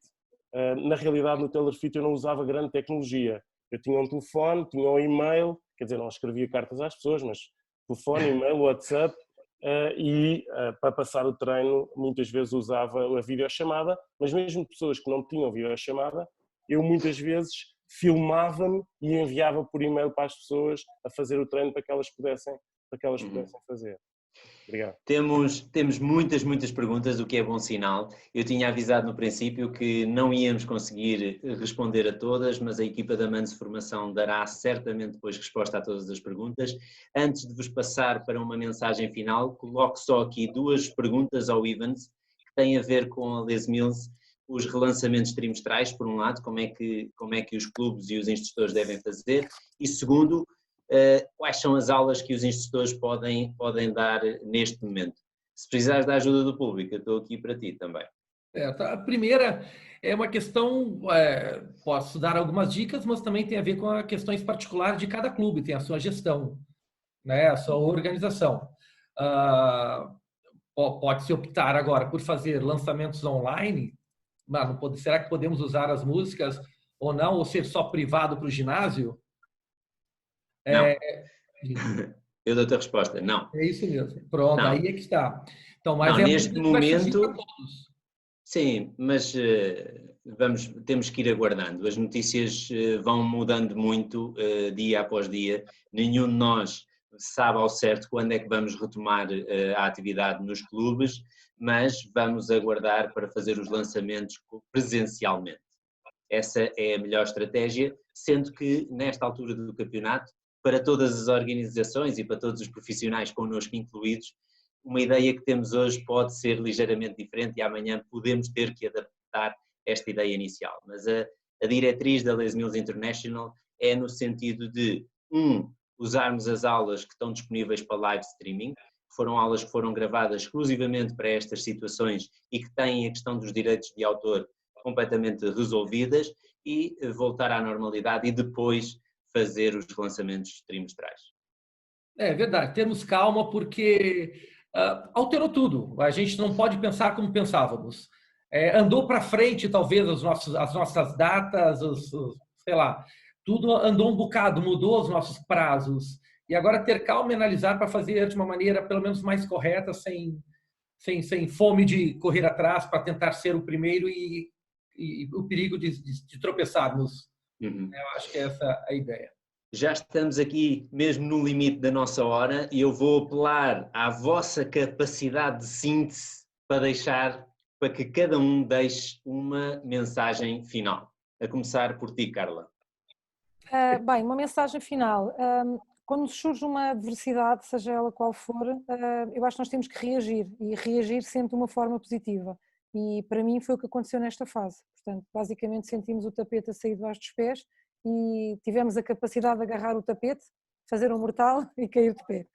[SPEAKER 4] Na realidade, no TaylorFit eu não usava grande tecnologia. Eu tinha um telefone, tinha um e-mail, quer dizer, não escrevia cartas às pessoas, mas telefone, e-mail, WhatsApp, e para passar o treino muitas vezes usava a videochamada, mas mesmo pessoas que não tinham videochamada, eu muitas vezes filmava-me e enviava por e-mail para as pessoas a fazer o treino para que elas pudessem fazer. Obrigado.
[SPEAKER 1] Temos muitas perguntas, o que é bom sinal. Eu tinha avisado no princípio que não íamos conseguir responder a todas, mas a equipa da Manso Formação dará certamente depois resposta a todas as perguntas. Antes de vos passar para uma mensagem final, coloco só aqui 2 perguntas ao Ivans, que têm a ver com a Les Mills, os relançamentos trimestrais, por um lado, como é que os clubes e os instrutores devem fazer, e segundo, quais são as aulas que os instrutores podem dar neste momento. Se precisares da ajuda do público, eu estou aqui para ti também.
[SPEAKER 2] A primeira é uma questão, posso dar algumas dicas, mas também tem a ver com as questões particulares de cada clube, tem a sua gestão, né, a sua organização. Pode-se optar agora por fazer lançamentos online, mas será que podemos usar as músicas ou não, ou ser só privado para o ginásio?
[SPEAKER 1] Não. Eu dou-te a resposta, não.
[SPEAKER 2] É isso mesmo. Pronto,
[SPEAKER 1] não.
[SPEAKER 2] Aí é que está. Então, mas
[SPEAKER 1] não, neste momento,
[SPEAKER 2] todos.
[SPEAKER 1] Sim, mas temos que ir aguardando. As notícias vão mudando muito dia após dia. Nenhum de nós sabe ao certo quando é que vamos retomar a atividade nos clubes, mas vamos aguardar para fazer os lançamentos presencialmente. Essa é a melhor estratégia, sendo que nesta altura do campeonato, para todas as organizações e para todos os profissionais connosco incluídos, uma ideia que temos hoje pode ser ligeiramente diferente e amanhã podemos ter que adaptar esta ideia inicial. Mas a diretriz da Les Mills International é no sentido de, usarmos as aulas que estão disponíveis para live streaming, foram aulas que foram gravadas exclusivamente para estas situações e que têm a questão dos direitos de autor completamente resolvidas, e voltar à normalidade e depois fazer os lançamentos trimestrais.
[SPEAKER 2] É verdade, temos calma porque alterou tudo. A gente não pode pensar como pensávamos. Andou para frente, talvez, as nossas datas, sei lá, tudo andou um bocado, mudou os nossos prazos. E agora ter calma e analisar para fazer de uma maneira pelo menos mais correta, sem fome de correr atrás para tentar ser o primeiro e o perigo de tropeçarmos.
[SPEAKER 1] Uhum.
[SPEAKER 2] Eu acho que essa é a ideia.
[SPEAKER 1] Já estamos aqui mesmo no limite da nossa hora e eu vou apelar à vossa capacidade de síntese para que cada um deixe uma mensagem final. A começar por ti, Carla.
[SPEAKER 3] Bem, uma mensagem final. Quando surge uma adversidade, seja ela qual for, eu acho que nós temos que reagir e reagir sempre de uma forma positiva. E para mim foi o que aconteceu nesta fase. Portanto, basicamente sentimos o tapete a sair debaixo dos pés e tivemos a capacidade de agarrar o tapete, fazer um mortal e cair de pé.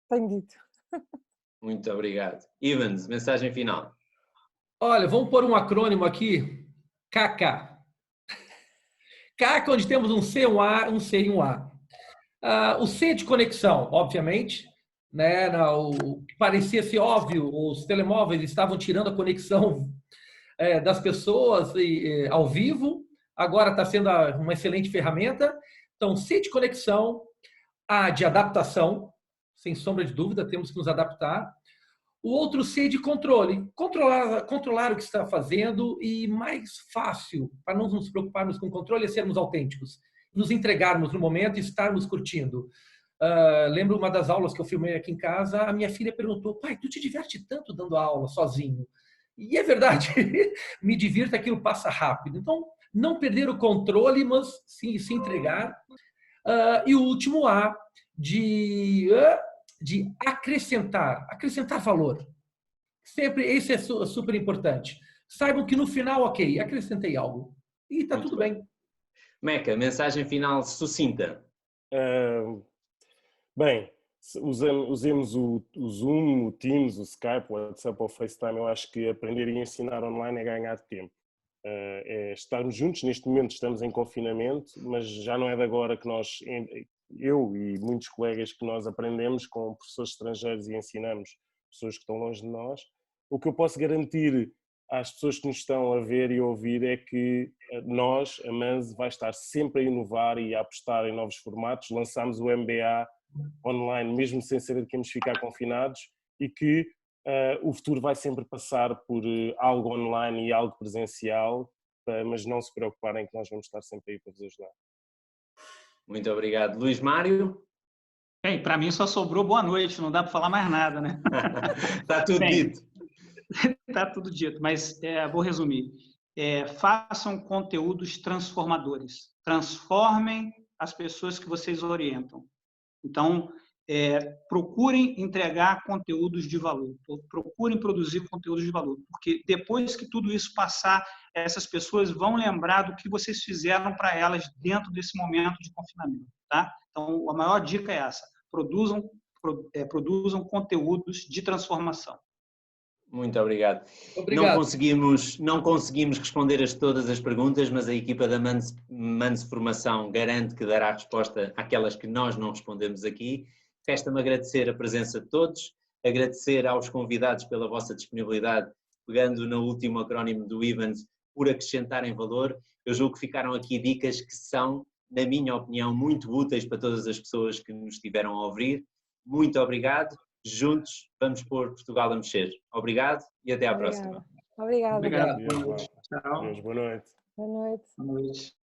[SPEAKER 3] Tenho dito.
[SPEAKER 1] Muito obrigado. Ivans, mensagem final.
[SPEAKER 2] Olha, vamos pôr um acrônimo aqui. KK. K, onde temos um C, um A, um C e um A. O C de conexão, obviamente, né? O que parecia ser óbvio, os telemóveis estavam tirando a conexão das pessoas ao vivo, agora está sendo uma excelente ferramenta. Então, C de conexão, A de adaptação, sem sombra de dúvida, temos que nos adaptar. O outro C de controle, controlar o que está fazendo, e mais fácil, para não nos preocuparmos com o controle, é sermos autênticos, nos entregarmos no momento e estarmos curtindo. Lembro uma das aulas que eu filmei aqui em casa, a minha filha perguntou: pai, tu te diverte tanto dando aula sozinho? E é verdade, me divirto, aquilo passa rápido. Então, não perder o controle, mas sim se entregar. E o último A, de acrescentar valor. Sempre, esse é super importante. Saibam que no final, ok, acrescentei algo. E está tudo bem.
[SPEAKER 1] Meca, mensagem final sucinta.
[SPEAKER 4] Bem, usemos o Zoom, o Teams, o Skype, o WhatsApp ou o FaceTime. Eu acho que aprender e ensinar online é ganhar tempo. É estarmos juntos. Neste momento estamos em confinamento, mas já não é de agora que eu e muitos colegas, que nós aprendemos com professores estrangeiros e ensinamos pessoas que estão longe de nós. O que eu posso garantir às pessoas que nos estão a ver e a ouvir é que nós, a Manso, vai estar sempre a inovar e a apostar em novos formatos. Lançámos o MBA online, mesmo sem saber que íamos ficar confinados, e que o futuro vai sempre passar por algo online e algo presencial, mas não se preocuparem que nós vamos estar sempre aí para vos ajudar.
[SPEAKER 1] Muito obrigado. Luís Mário?
[SPEAKER 5] Bem, para mim só sobrou boa noite, não dá para falar mais nada, né?
[SPEAKER 1] Está tudo dito.
[SPEAKER 5] Está tudo dito, mas vou resumir. Façam conteúdos transformadores. Transformem as pessoas que vocês orientam. Então, procurem entregar conteúdos de valor. Procurem produzir conteúdos de valor. Porque depois que tudo isso passar, essas pessoas vão lembrar do que vocês fizeram para elas dentro desse momento de confinamento. Tá? Então, a maior dica é essa. Produzam conteúdos de transformação.
[SPEAKER 1] Muito obrigado.
[SPEAKER 2] Obrigado.
[SPEAKER 1] Não conseguimos responder a todas as perguntas, mas a equipa da Manse Formação garante que dará resposta àquelas que nós não respondemos aqui. Resta-me agradecer a presença de todos, agradecer aos convidados pela vossa disponibilidade, pegando no último acrónimo do Evans, por acrescentarem valor. Eu julgo que ficaram aqui dicas que são, na minha opinião, muito úteis para todas as pessoas que nos estiveram a ouvir. Muito obrigado. Juntos vamos pôr Portugal a mexer. Obrigado e até à próxima.
[SPEAKER 3] Obrigada.
[SPEAKER 5] Obrigado.
[SPEAKER 4] Boa noite.
[SPEAKER 3] Boa noite.
[SPEAKER 5] Boa noite.